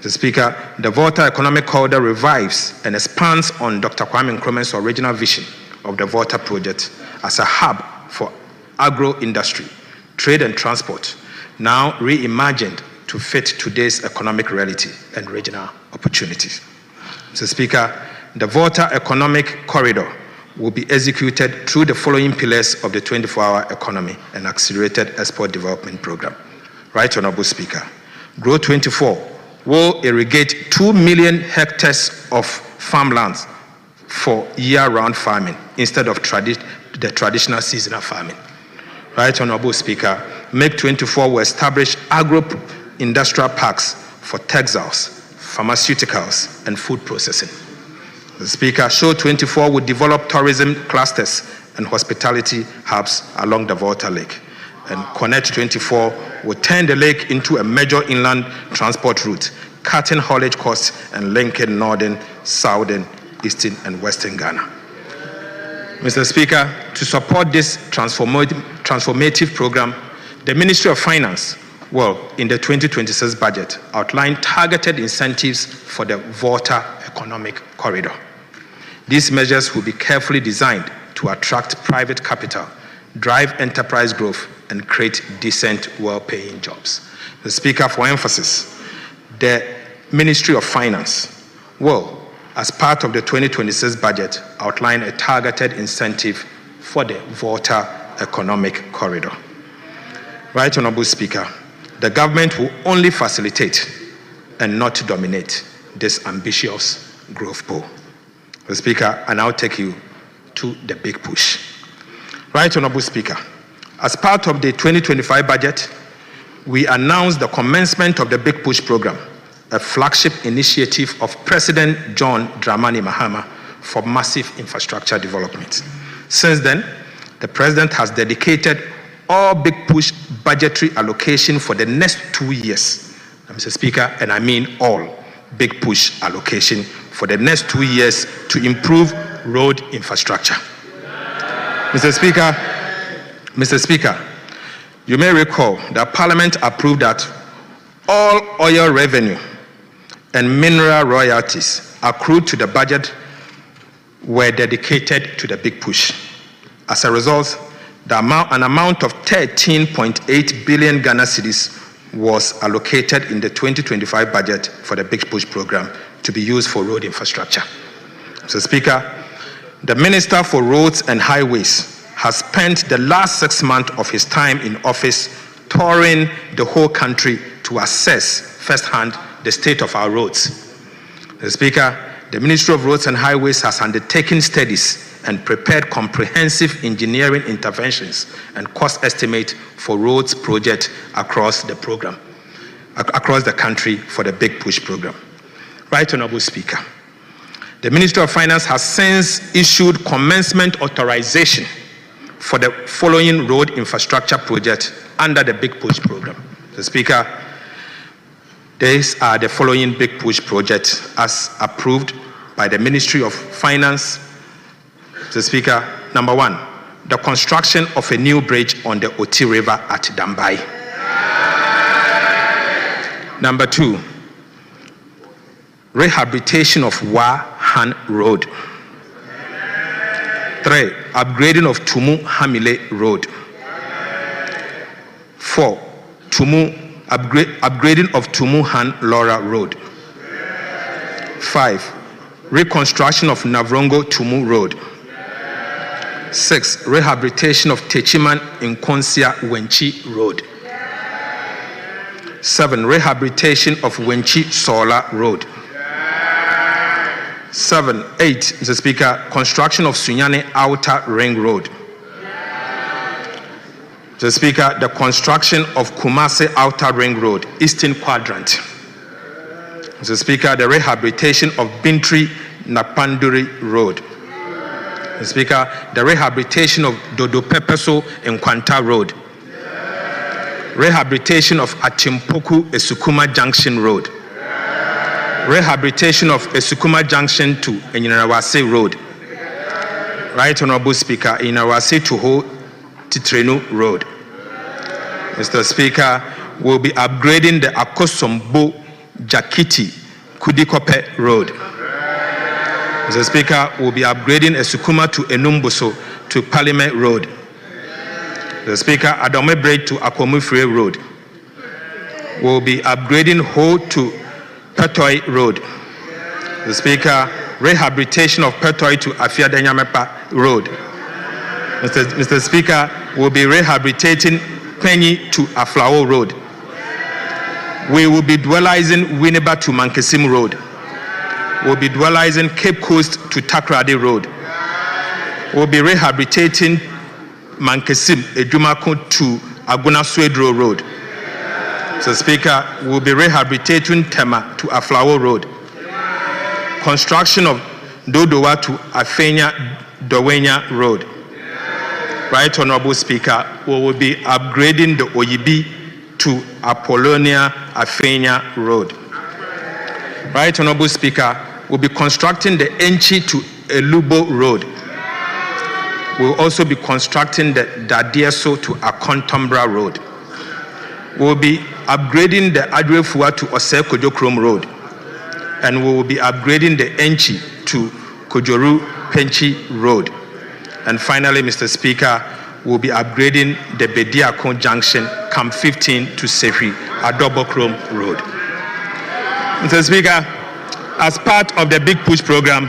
Mr. Speaker, the Volta Economic Corridor revives and expands on Dr. Kwame Nkrumah's original vision of the Volta project as a hub for agro-industry, trade and transport, now reimagined to fit today's economic reality and regional opportunities. Mr. Speaker, the Volta Economic Corridor will be executed through the following pillars of the 24-hour economy and accelerated export development program. Right Honorable Speaker, Grow 24 will irrigate 2 million hectares of farmlands for year-round farming instead of the traditional seasonal farming. Right Honorable Speaker, Make 24 will establish agro-industrial parks for textiles, pharmaceuticals, and food processing. The Speaker, Show 24 will develop tourism clusters and hospitality hubs along the Volta Lake. And Connect 24 will turn the lake into a major inland transport route, cutting haulage costs and linking northern, southern, eastern, and western Ghana. Mr. Speaker, to support this transformative program, the Ministry of Finance will, in the 2026 budget, outline targeted incentives for the Volta Economic Corridor. These measures will be carefully designed to attract private capital, drive enterprise growth, and create decent, well-paying jobs. The Speaker, for emphasis, the Ministry of Finance will, as part of the 2026 budget, outline a targeted incentive for the Volta Economic Corridor. Right Honorable Speaker, the government will only facilitate and not dominate this ambitious growth goal. The Speaker, I now take you to the big push. Right Honorable Speaker, as part of the 2025 budget, we announced the commencement of the Big Push program, a flagship initiative of President John Dramani Mahama for massive infrastructure development. Since then, the President has dedicated all Big Push budgetary allocation for the next 2 years. Mr. Speaker, and I mean all Big Push allocation for the next 2 years to improve road infrastructure. Mr. Speaker, you may recall that Parliament approved that all oil revenue and mineral royalties accrued to the budget were dedicated to the Big Push. As a result, an amount of 13.8 billion Ghana cedis was allocated in the 2025 budget for the Big Push program to be used for road infrastructure. Mr. Speaker, the Minister for Roads and Highways has spent the last 6 months of his time in office touring the whole country to assess firsthand the state of our roads. Mr. Speaker, the Ministry of Roads and Highways has undertaken studies and prepared comprehensive engineering interventions and cost estimate for roads project across the country for the Big Push program. Right Honorable Speaker, the Ministry of Finance has since issued commencement authorization for the following road infrastructure project under the Big Push program. The Speaker, These are the following big push projects as approved by the Ministry of Finance. Mr. Speaker, number 1, the construction of a new bridge on the Oti River at Dambai. Number 2, rehabilitation of Wahan Road. 3, upgrading of Tumu Hamile Road. 4, upgrading of Tumu Han Laura Road. 5, reconstruction of Navrongo Tumu Road. 6, rehabilitation of Techiman Nkonsia Wenchi Road. 7, rehabilitation of Wenchi Sola Road. 8, Mr. Speaker, construction of Sunyane Outer Ring Road. Mr. Speaker, the construction of Kumasi Outer Ring Road, Eastern Quadrant. Mr. Speaker, the rehabilitation of Bintri Napanduri Road. Mr. Speaker, the rehabilitation of Dodo Pepeso and Kwanta Road. Rehabilitation of Achimpoku Esukuma Junction Road. Rehabilitation of Esukuma Junction to Enyinawase Road. Right Honorable Speaker, Enyinawase to Ho Titrenu Road. Mr. Speaker, will be upgrading the Akosombo Jakiti Kudikope Road. Mr. Speaker, will be upgrading Esukuma to Enumboso to Parliament Road. Mr. Speaker, Adome Bridge to Akwamufre Road. Will be upgrading Ho to Petoi Road. Mr. Speaker, rehabilitation of Petoi to Afiadenyamepa Road. Mr. Speaker, will be rehabilitating Penny to Aflao Road. We will be dualizing Winneba to Mankesim Road. We'll be dualizing Cape Coast to Takrady Road. We'll be rehabilitating Mankesim Ejumako to Aguna Swedro Road. Mr. Speaker, we'll be rehabilitating Tema to Aflao Road. Construction of Dodowa to Afenya Dowenya Road. Right Honorable Speaker, we will be upgrading the Oyibi to Apollonia Afenya Road. Right Honorable Speaker, we'll be constructing the Enchi to Elubo Road. We'll also be constructing the Dadieso to Akontombra Road. We'll be upgrading the Adrefua to Ose Kojokrom Road. And we will be upgrading the Enchi to Kojoru Penchi Road. And finally, Mr. Speaker, we'll be upgrading the Bediako Junction, Camp 15 to Sefi, Adobokrom Road. Mr. Speaker, as part of the Big Push program,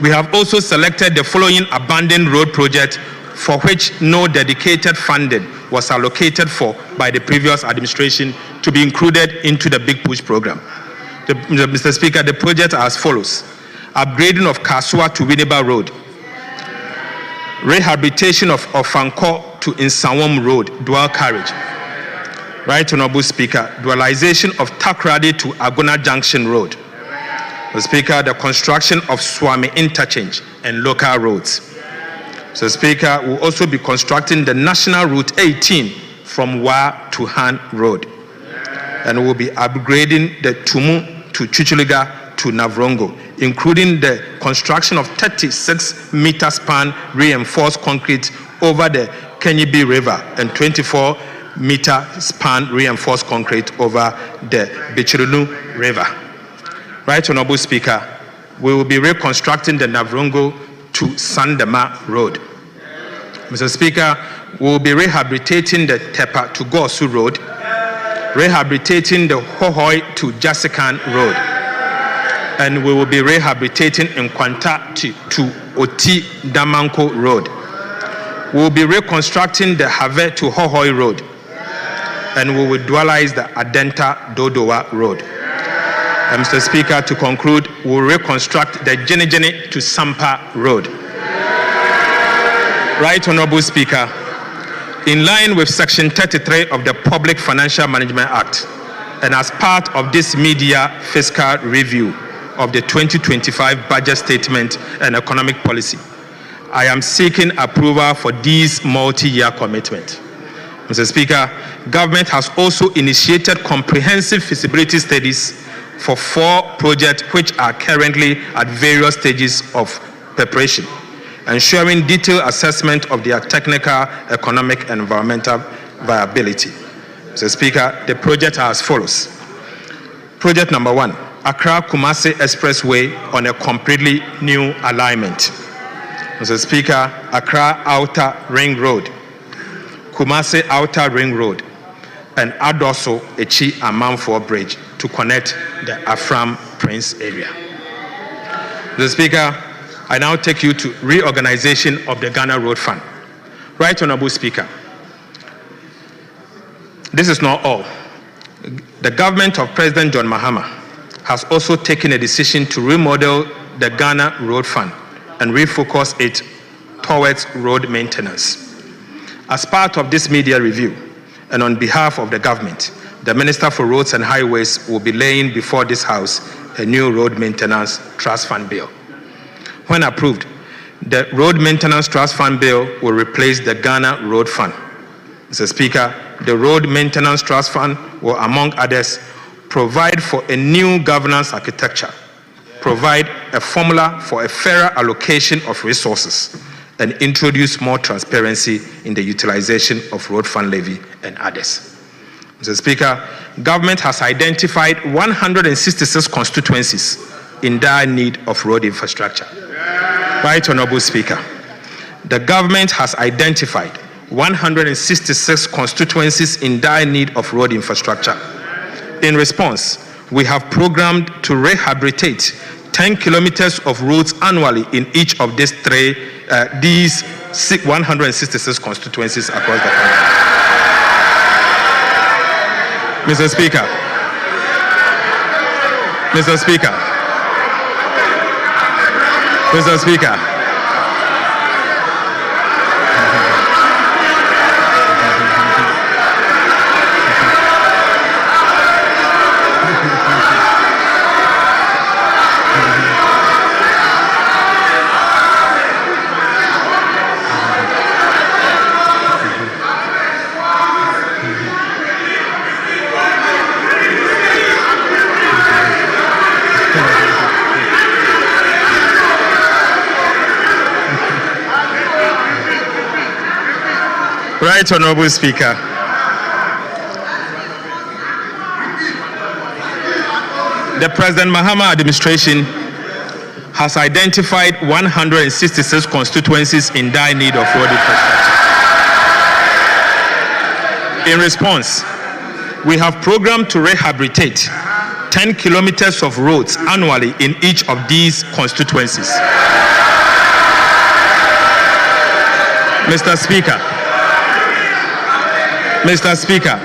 we have also selected the following abandoned road project for which no dedicated funding was allocated for by the previous administration to be included into the Big Push program. Mr. Speaker, the projects are as follows: upgrading of Kasua to Winneba Road, rehabilitation of Ofanko to Insawam Road, dual carriage. Right Honorable Speaker, dualization of Takrady to Aguna Junction Road. Mr. Speaker, the construction of Swami Interchange and local roads. Mr. Speaker, we'll also be constructing the National Route 18 from Wa to Han Road. And we'll be upgrading the Tumu to Chuchuliga to Navrongo, including the construction of 36-meter span reinforced concrete over the Kenyibi River and 24-meter span reinforced concrete over the Bichirunu River. Right Honorable Speaker, we will be reconstructing the Navrongo to Sandema Road. Mr. Speaker, we will be rehabilitating the Tepa to Gosu Road, rehabilitating the Hohoi to Jasikan Road, and we will be rehabilitating Nkwanta to Oti Damanko Road. We will be reconstructing the Have to Hohoi Road, and we will dualize the Adenta Dodowa Road. And Mr. Speaker, to conclude, we will reconstruct the Jenejene to Sampa Road. Right Honorable Speaker, in line with Section 33 of the Public Financial Management Act, and as part of this media fiscal review of the 2025 budget statement and economic policy, I am seeking approval for these multi-year commitments. Mr. Speaker, government has also initiated comprehensive feasibility studies for 4 projects which are currently at various stages of preparation, ensuring detailed assessment of their technical, economic, and environmental viability. Mr. Speaker, the projects are as follows. Project number 1, Accra-Kumasi Expressway on a completely new alignment. Mr. Speaker, Accra Outer Ring Road, Kumasi Outer Ring Road, and Adoso Echi Amanfo Bridge to connect the Afram Prince area. Mr. Speaker, I now take you to reorganization of the Ghana Road Fund. Right Honorable Speaker, this is not all. The government of President John Mahama has also taken a decision to remodel the Ghana Road Fund and refocus it towards road maintenance. As part of this media review, and on behalf of the government, the Minister for Roads and Highways will be laying before this House a new road maintenance trust fund bill. When approved, the Road Maintenance Trust Fund Bill will replace the Ghana Road Fund. Mr. Speaker, the Road Maintenance Trust Fund will, among others, provide for a new governance architecture, provide a formula for a fairer allocation of resources, and introduce more transparency in the utilization of road fund levy and others. Mr. Speaker, government has identified 166 constituencies in dire need of road infrastructure. Right Honorable Speaker, the government has identified 166 constituencies in dire need of road infrastructure. In response, we have programmed to rehabilitate 10 kilometers of roads annually in each of these 166 constituencies across the country. Mr. Speaker, Mr. Speaker, Mr. Speaker, Right Honorable Speaker, the President Mahama administration has identified 166 constituencies in dire need of road infrastructure. In response, we have programmed to rehabilitate 10 kilometers of roads annually in each of these constituencies. Mr. Speaker, Mr. Speaker,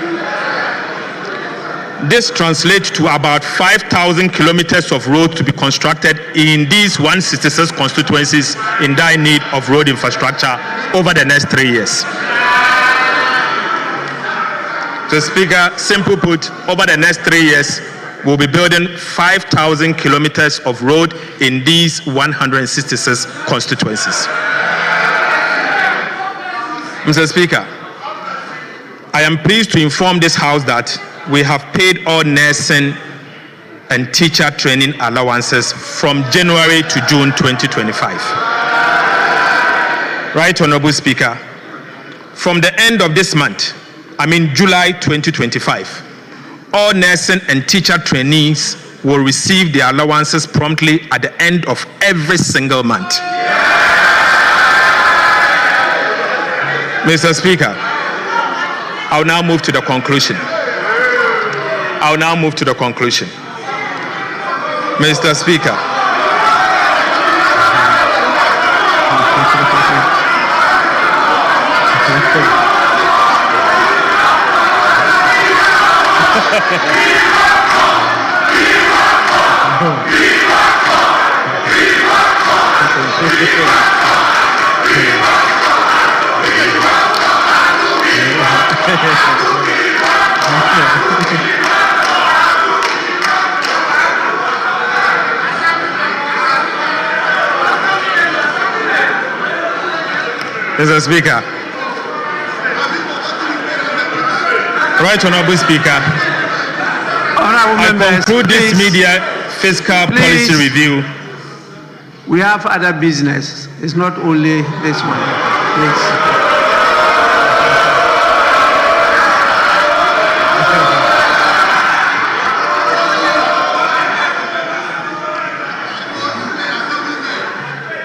this translates to about 5,000 kilometers of road to be constructed in these 166 constituencies in dire need of road infrastructure over the next 3 years. So, Speaker, simple put, over the next 3 years, we'll be building 5,000 kilometers of road in these 166 constituencies. Mr. Speaker, I am pleased to inform this House that we have paid all nursing and teacher training allowances from January to June 2025. Right Honorable Speaker, from the end of this month, July 2025, all nursing and teacher trainees will receive their allowances promptly at the end of every single month. Mr. Speaker, I'll now move to the conclusion. Mr. Speaker. Mr. Speaker, Right, Honorable Speaker. Honorable members, I conclude this media fiscal policy review. We have other business. It's not only this one. Please.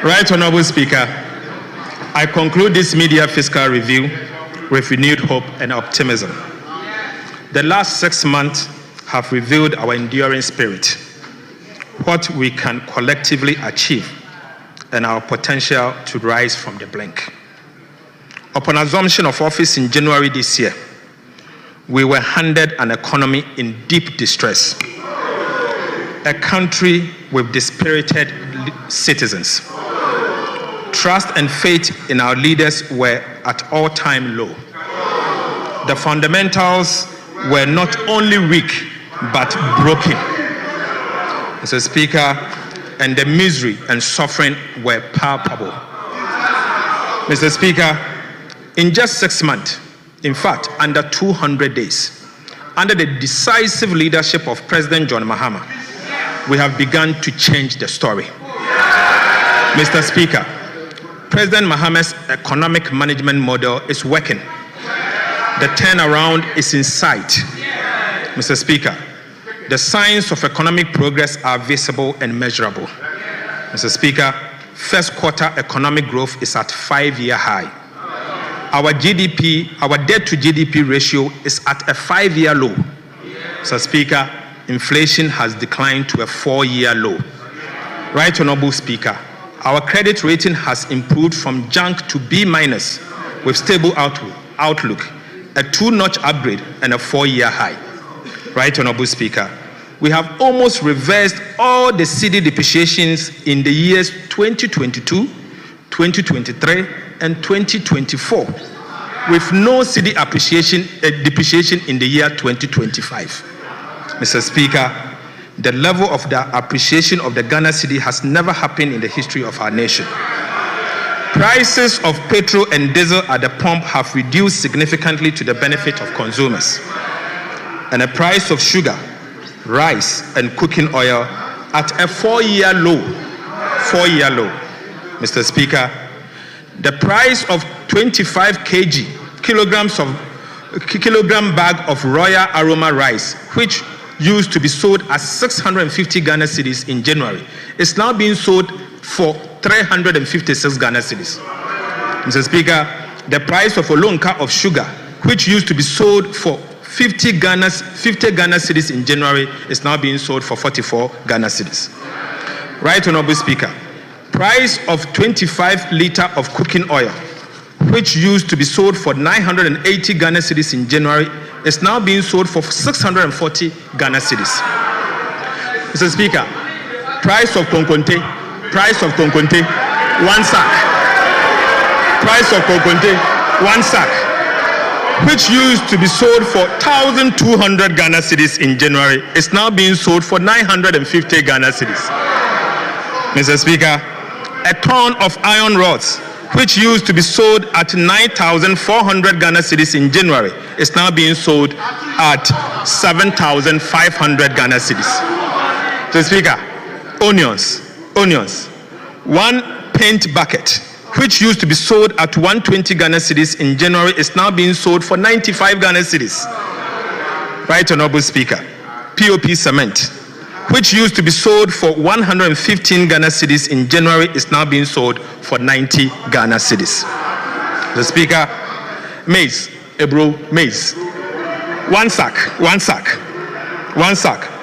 Right, Honorable Speaker. I conclude this media fiscal review with renewed hope and optimism. The last 6 months have revealed our enduring spirit, what we can collectively achieve, and our potential to rise from the brink. Upon assumption of office in January this year, we were handed an economy in deep distress, a country with dispirited citizens. Trust and faith in our leaders were at all-time low. The fundamentals were not only weak, but broken. Mr. Speaker, and the misery and suffering were palpable. Mr. Speaker, in just 6 months, in fact, under 200 days, under the decisive leadership of President John Mahama, we have begun to change the story. Mr. Speaker, President Mahama's economic management model is working. The turnaround is in sight. Mr. Speaker, the signs of economic progress are visible and measurable. Mr. Speaker, first quarter economic growth is at 5-year high. Our GDP, our debt to GDP ratio is at a 5-year low. Mr. Speaker, inflation has declined to a 4-year low. Right, Honorable Speaker, our credit rating has improved from junk to B- with stable outlook, a 2-notch upgrade and a 4-year high. Right, Honorable Speaker, we have almost reversed all the cedi depreciations in the years 2022, 2023, and 2024, with no cedi depreciation in the year 2025. Mr. Speaker, the level of the appreciation of the Ghana cedi has never happened in the history of our nation. Prices of petrol and diesel at the pump have reduced significantly to the benefit of consumers. And the price of sugar, rice, and cooking oil at a 4-year low. 4-year low. Mr. Speaker, the price of 25 kilogram bag of Royal Aroma rice, which used to be sold at 650 Ghana cedis in January, is now being sold for 356 Ghana cedis. Mr. Speaker, the price of Olonka of sugar, which used to be sold for 50 Ghana cedis in January, is now being sold for 44 Ghana cedis. Right, Honorable Speaker, price of 25 litre of cooking oil, which used to be sold for 980 Ghana cedis in January, is now being sold for 640 Ghana cedis. Mr. Speaker, price of konkonte, 1 sack. Price of konkonte, 1 sack, which used to be sold for 1,200 Ghana cedis in January, is now being sold for 950 Ghana cedis. Mr. Speaker, a ton of iron rods, which used to be sold at 9,400 Ghana cedis in January, is now being sold at 7,500 Ghana cedis. Mr. Speaker, onions. 1 paint bucket, which used to be sold at 120 Ghana cedis in January, is now being sold for 95 Ghana cedis. Right, Honorable Speaker, POP cement, which used to be sold for 115 Ghana cedis in January, is now being sold for 90 Ghana cedis. The Speaker, maize, maize, 1 sack,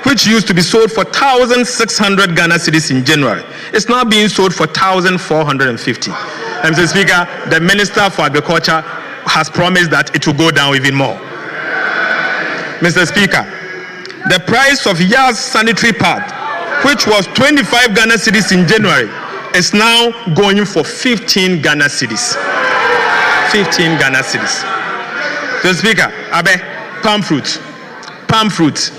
which used to be sold for 1,600 Ghana cedis in January, is now being sold for 1,450. And Mr. Speaker, the Minister for Agriculture has promised that it will go down even more. Mr. Speaker, the price of Yas sanitary pad, which was 25 Ghana cedis in January, is now going for 15 Ghana cedis. 15 Ghana cedis. Mr. Speaker, palm fruit,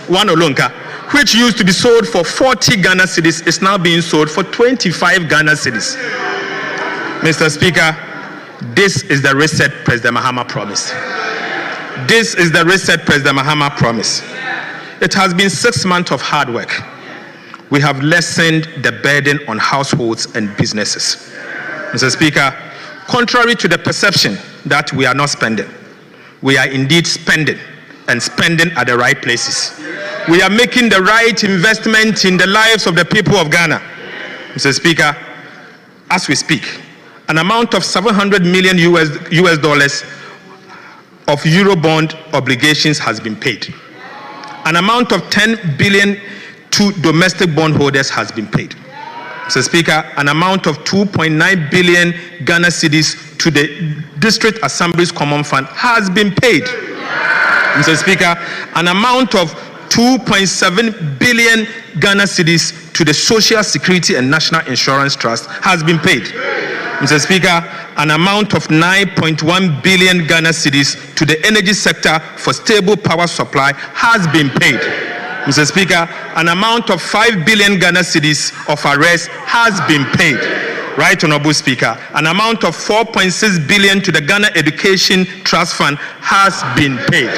1 olonka, which used to be sold for 40 Ghana cedis, is now being sold for 25 Ghana cedis. Mr. Speaker, this is the reset President Mahama promised. This is the reset President Mahama promised. It has been 6 months of hard work. We have lessened the burden on households and businesses. Mr. Speaker, contrary to the perception that we are not spending, we are indeed spending, and spending at the right places. We are making the right investment in the lives of the people of Ghana. Mr. Speaker, as we speak, an amount of $700 million US dollars of Eurobond obligations has been paid. An amount of 10 billion to domestic bondholders has been paid. Mr. Speaker, an amount of 2.9 billion Ghana cedis to the District Assembly's Common Fund has been paid. Mr. Speaker, an amount of 2.7 billion Ghana cedis to the Social Security and National Insurance Trust has been paid. Mr. Speaker, an amount of 9.1 billion Ghana cedis to the energy sector for stable power supply has been paid. Mr. Speaker, an amount of 5 billion Ghana cedis of arrest has been paid. Right, Honorable Speaker, an amount of 4.6 billion to the Ghana Education Trust Fund has been paid.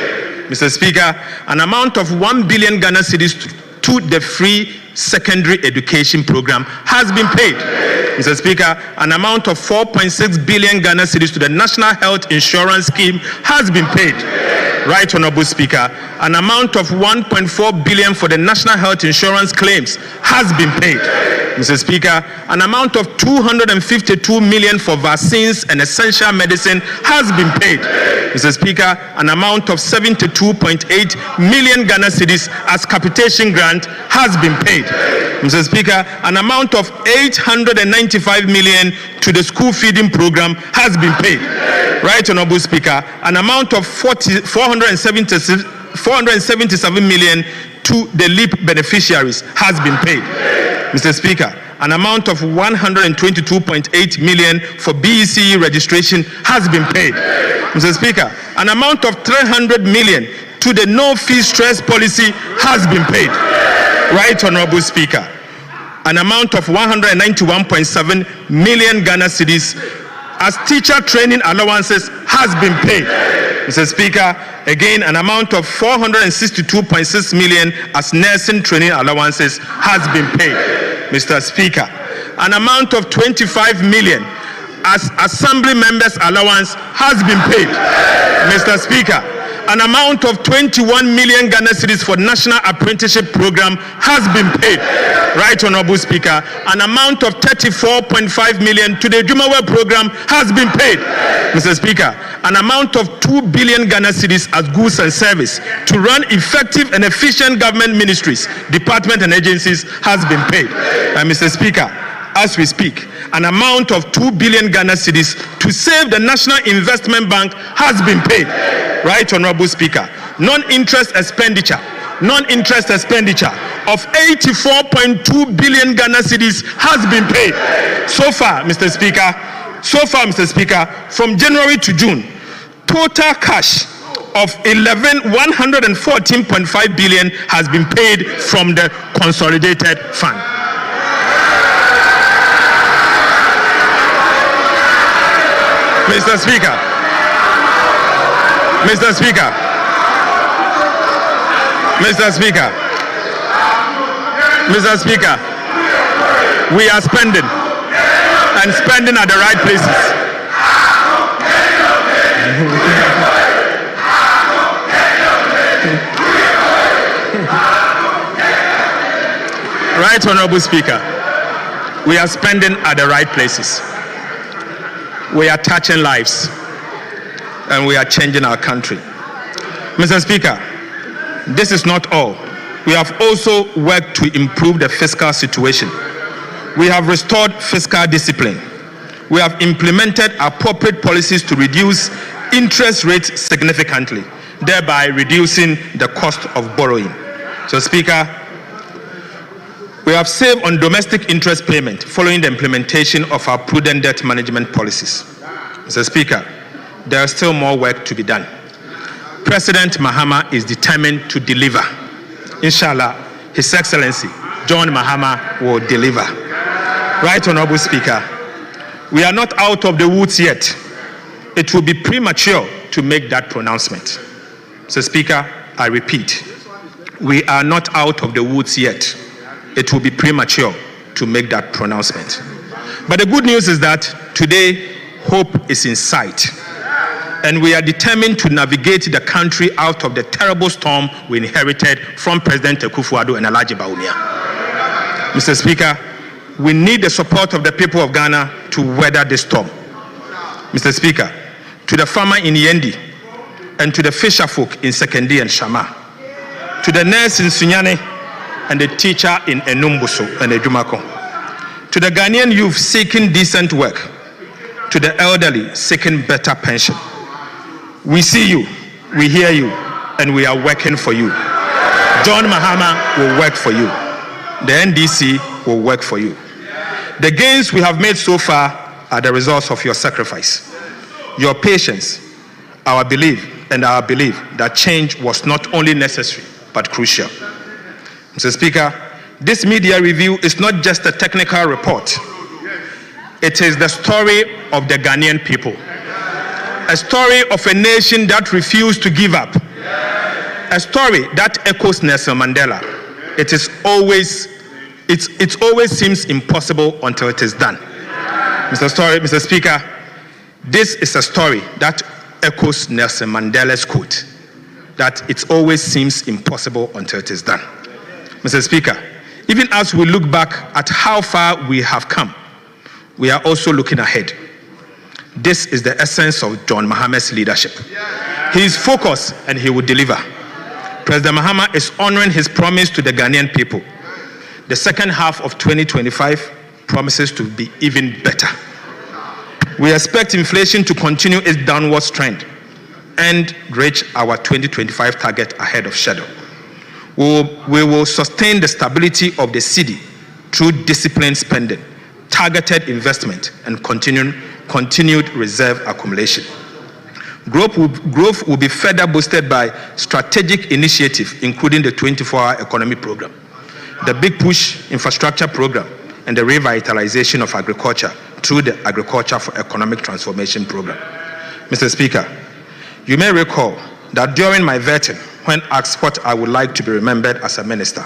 Mr. Speaker, an amount of 1 billion Ghana cedis to the free secondary education program has been paid. Mr. Speaker, an amount of 4.6 billion Ghana cedis to the National Health Insurance Scheme has been paid. Right, Honorable Speaker, an amount of 1.4 billion for the National Health Insurance claims has been paid. Mr. Speaker, an amount of 252 million for vaccines and essential medicine has been paid. Mr. Speaker, an amount of 72.8 million Ghana cedis as capitation grant has been paid. Mr. Speaker, an amount of 895 million to the school feeding program has been paid. Right, Honorable Speaker, an amount of 477 million to the LEAP beneficiaries has been paid. Mr. Speaker, an amount of 122.8 million for BECE registration has been paid. Mr. Speaker, an amount of 300 million to the no fee stress policy has been paid. Right, Honorable Speaker, an amount of 191.7 million Ghana cedis as teacher training allowances has been paid. Mr. Speaker, again, an amount of 462.6 million as nursing training allowances has been paid. Mr. Speaker, an amount of 25 million as assembly members allowance has been paid. Mr. Speaker, an amount of 21 million Ghana cedis for National Apprenticeship Program has been paid. Right, Honorable Speaker, an amount of 34.5 million to the Jumawa program has been paid. Mr. Speaker, an amount of 2 billion Ghana cedis as goods and service to run effective and efficient government ministries, departments and agencies has been paid. And Mr. Speaker, as we speak, an amount of 2 billion Ghana cedis to save the National Investment Bank has been paid. Right, Honorable Speaker, non-interest expenditure of 84.2 billion Ghana cedis has been paid. So far, Mr. Speaker, from January to June, total cash of 114.5 billion has been paid from the consolidated fund. Mr. Speaker, we are spending and spending at the right places. Right, Honorable Speaker, we are spending at the right places. We are touching lives and we are changing our country. Mr. Speaker, this is not all. We have also worked to improve the fiscal situation. We have restored fiscal discipline. We have implemented appropriate policies to reduce interest rates significantly, thereby reducing the cost of borrowing. So, Speaker, we have saved on domestic interest payment following the implementation of our prudent debt management policies. Mr. Speaker, there is still more work to be done. President Mahama is determined to deliver. Inshallah, His Excellency John Mahama will deliver. Right, Honorable Speaker, we are not out of the woods yet. It will be premature to make that pronouncement. Mr. Speaker, I repeat, we are not out of the woods yet. It will be premature to make that pronouncement. But the good news is that today, hope is in sight. And we are determined to navigate the country out of the terrible storm we inherited from President Akufo-Addo and Alhaji Bawumia. Mr. Speaker, we need the support of the people of Ghana to weather this storm. Mr. Speaker, to the farmer in Yendi and to the fisher folk in Sekendi and Shama, to the nurse in Sunyane and the teacher in Enumbuso and Ejumako, to the Ghanaian youth seeking decent work, to the elderly seeking better pension. We see you, we hear you, and we are working for you. John Mahama will work for you. The NDC will work for you. The gains we have made so far are the results of your sacrifice, your patience, our belief, and our belief that change was not only necessary, but crucial. Mr. Speaker, this media review is not just a technical report. It is the story of the Ghanaian people. A story of a nation that refused to give up. A story that echoes Nelson Mandela. It always seems impossible until it is done. Mr. Speaker, this is a story that echoes Nelson Mandela's quote, that it always seems impossible until it is done. Mr. Speaker, even as we look back at how far we have come, we are also looking ahead. This is the essence of John Mahama's leadership. He is focused and he will deliver. President Mahama is honoring his promise to the Ghanaian people. The second half of 2025 promises to be even better. We expect inflation to continue its downward trend and reach our 2025 target ahead of schedule. We will sustain the stability of the cedi through disciplined spending, targeted investment, and continued reserve accumulation. Growth will be further boosted by strategic initiatives, including the 24-hour economy program, the Big Push infrastructure program, and the revitalization of agriculture through the Agriculture for Economic Transformation program. Mr. Speaker, you may recall that during my vetting, when asked what I would like to be remembered as a minister,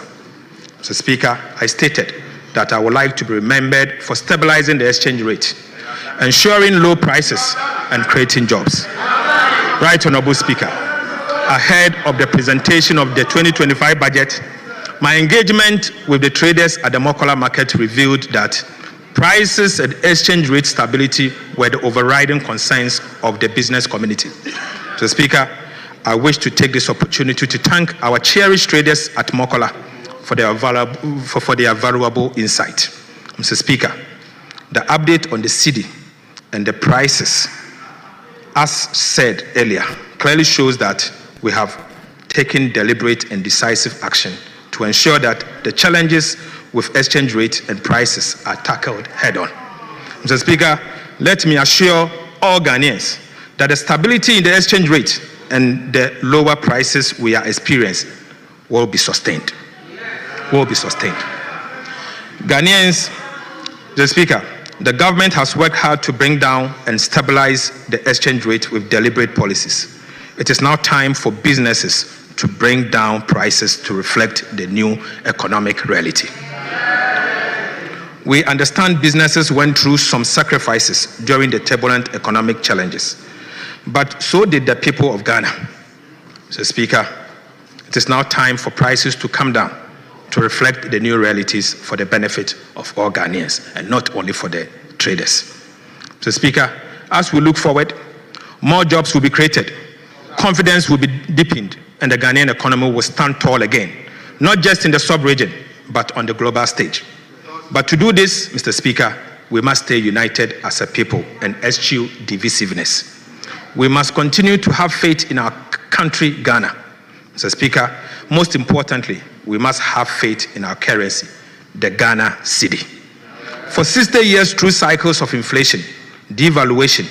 Mr. Speaker, I stated that I would like to be remembered for stabilizing the exchange rate, ensuring low prices, and creating jobs. Right, Honorable Speaker, ahead of the presentation of the 2025 budget, my engagement with the traders at the Mokola market revealed that prices and exchange rate stability were the overriding concerns of the business community. Mr. Speaker, I wish to take this opportunity to thank our cherished traders at Mokola for their valuable insight. Mr. Speaker, the update on the cedi and the prices, as said earlier, clearly shows that we have taken deliberate and decisive action to ensure that the challenges with exchange rate and prices are tackled head-on. Mr. Speaker, let me assure all Ghanaians that the stability in the exchange rate and the lower prices we are experiencing will be sustained. Ghanaians, Mr. Speaker, the government has worked hard to bring down and stabilize the exchange rate with deliberate policies. It is now time for businesses to bring down prices to reflect the new economic reality. We understand businesses went through some sacrifices during the turbulent economic challenges, but so did the people of Ghana. Mr. Speaker, it is now time for prices to come down to reflect the new realities for the benefit of all Ghanaians and not only for the traders. Mr. Speaker, as we look forward, more jobs will be created, confidence will be deepened, and the Ghanaian economy will stand tall again, not just in the sub-region, but on the global stage. But to do this, Mr. Speaker, we must stay united as a people and eschew divisiveness. We must continue to have faith in our country, Ghana. Mr. Speaker, most importantly, we must have faith in our currency, the Ghana cedi. For 60 years through cycles of inflation, devaluation,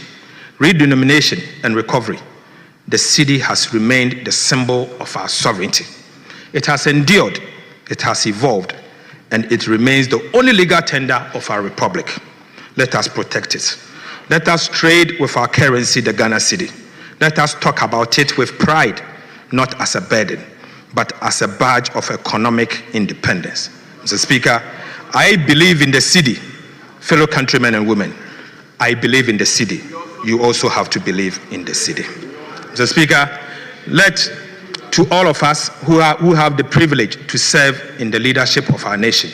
redenomination, and recovery, the cedi has remained the symbol of our sovereignty. It has endured, it has evolved, and it remains the only legal tender of our republic. Let us protect it. Let us trade with our currency, the Ghana cedi. Let us talk about it with pride, not as a burden, but as a badge of economic independence. Mr. Speaker, I believe in the city, fellow countrymen and women. I believe in the city. You also have to believe in the city. Mr. Speaker, to all of us who have the privilege to serve in the leadership of our nation,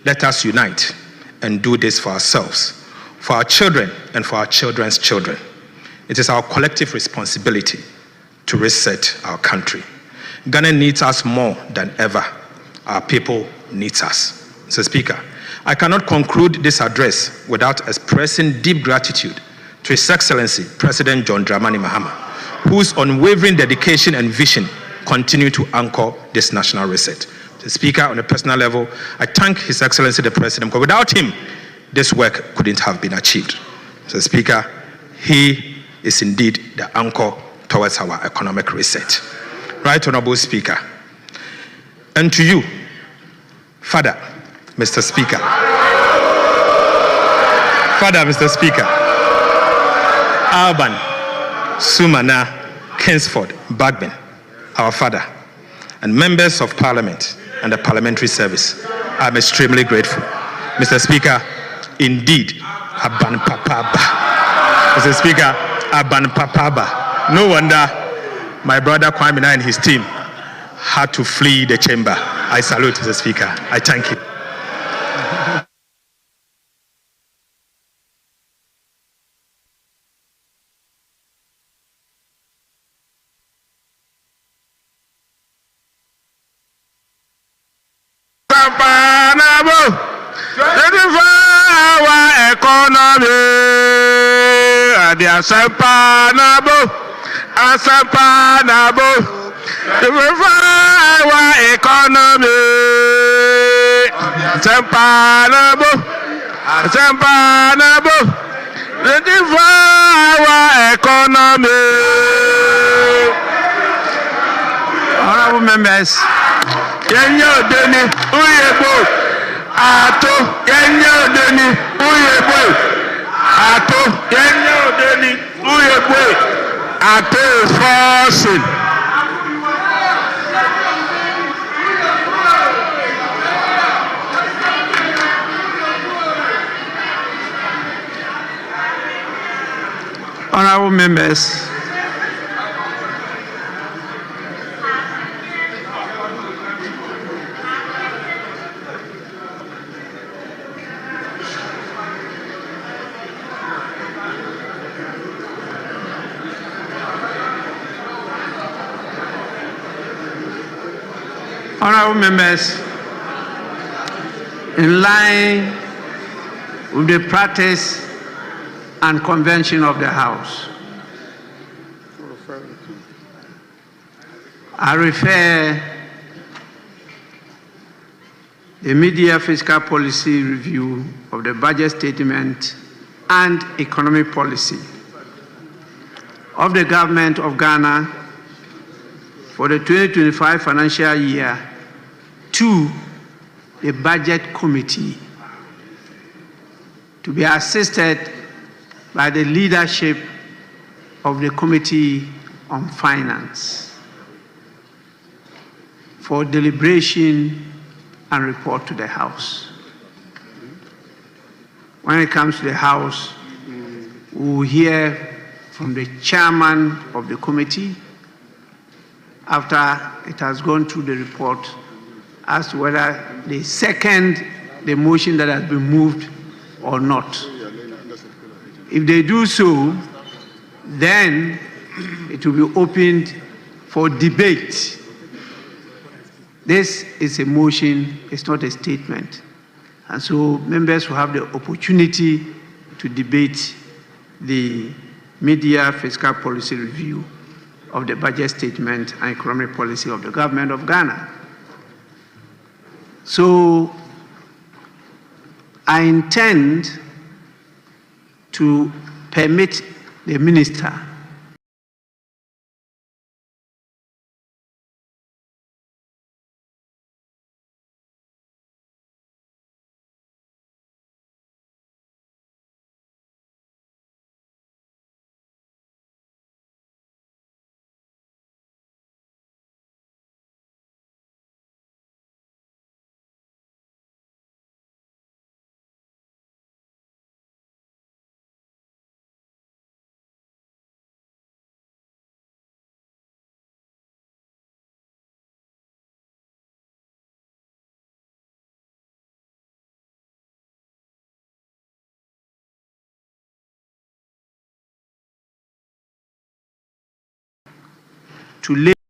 let us unite and do this for ourselves, for our children, and for our children's children. It is our collective responsibility to reset our country. Ghana needs us more than ever. Our people needs us. Mr. Speaker, I cannot conclude this address without expressing deep gratitude to His Excellency President John Dramani Mahama, whose unwavering dedication and vision continue to anchor this national reset. Mr. Speaker, on a personal level, I thank His Excellency the President, because without him, this work couldn't have been achieved. Mr. Speaker, he is indeed the anchor towards our economic reset. Right Honorable Speaker, and to you, Father, Mr. Speaker. Father, Mr. Speaker, Alban, Sumana, Kingsford, Bagman, our father, and members of Parliament and the Parliamentary Service, I'm extremely grateful. Mr. Speaker, indeed, Aban Papaba. Mr. Speaker, Aban Papaba. No wonder my brother Kwame and his team had to flee the chamber. I salute Mr. Speaker. I thank you. Asampanabo, to revive our economy. Asampanabo, to revive our economy. Honorable members, Kenya Deni Uyebo, Ato Kenya Deni Uyebo, Ato Kenya Deni Uyebo. Ato forcing. honorable members, honorable members, in line with the practice and convention of the House, I refer the Media Fiscal Policy Review of the Budget Statement and Economic Policy of the Government of Ghana for the 2025 financial year to the Budget Committee to be assisted by the leadership of the Committee on Finance for deliberation and report to the House. When it comes to the House, we will hear from the chairman of the committee after it has gone through the report as to whether they second the motion that has been moved or not. If they do so, then it will be opened for debate. This is a motion, it's not a statement. And so members will have the opportunity to debate the Media Fiscal Policy Review of the Budget Statement and Economic Policy of the Government of Ghana. So I intend to permit the minister to lay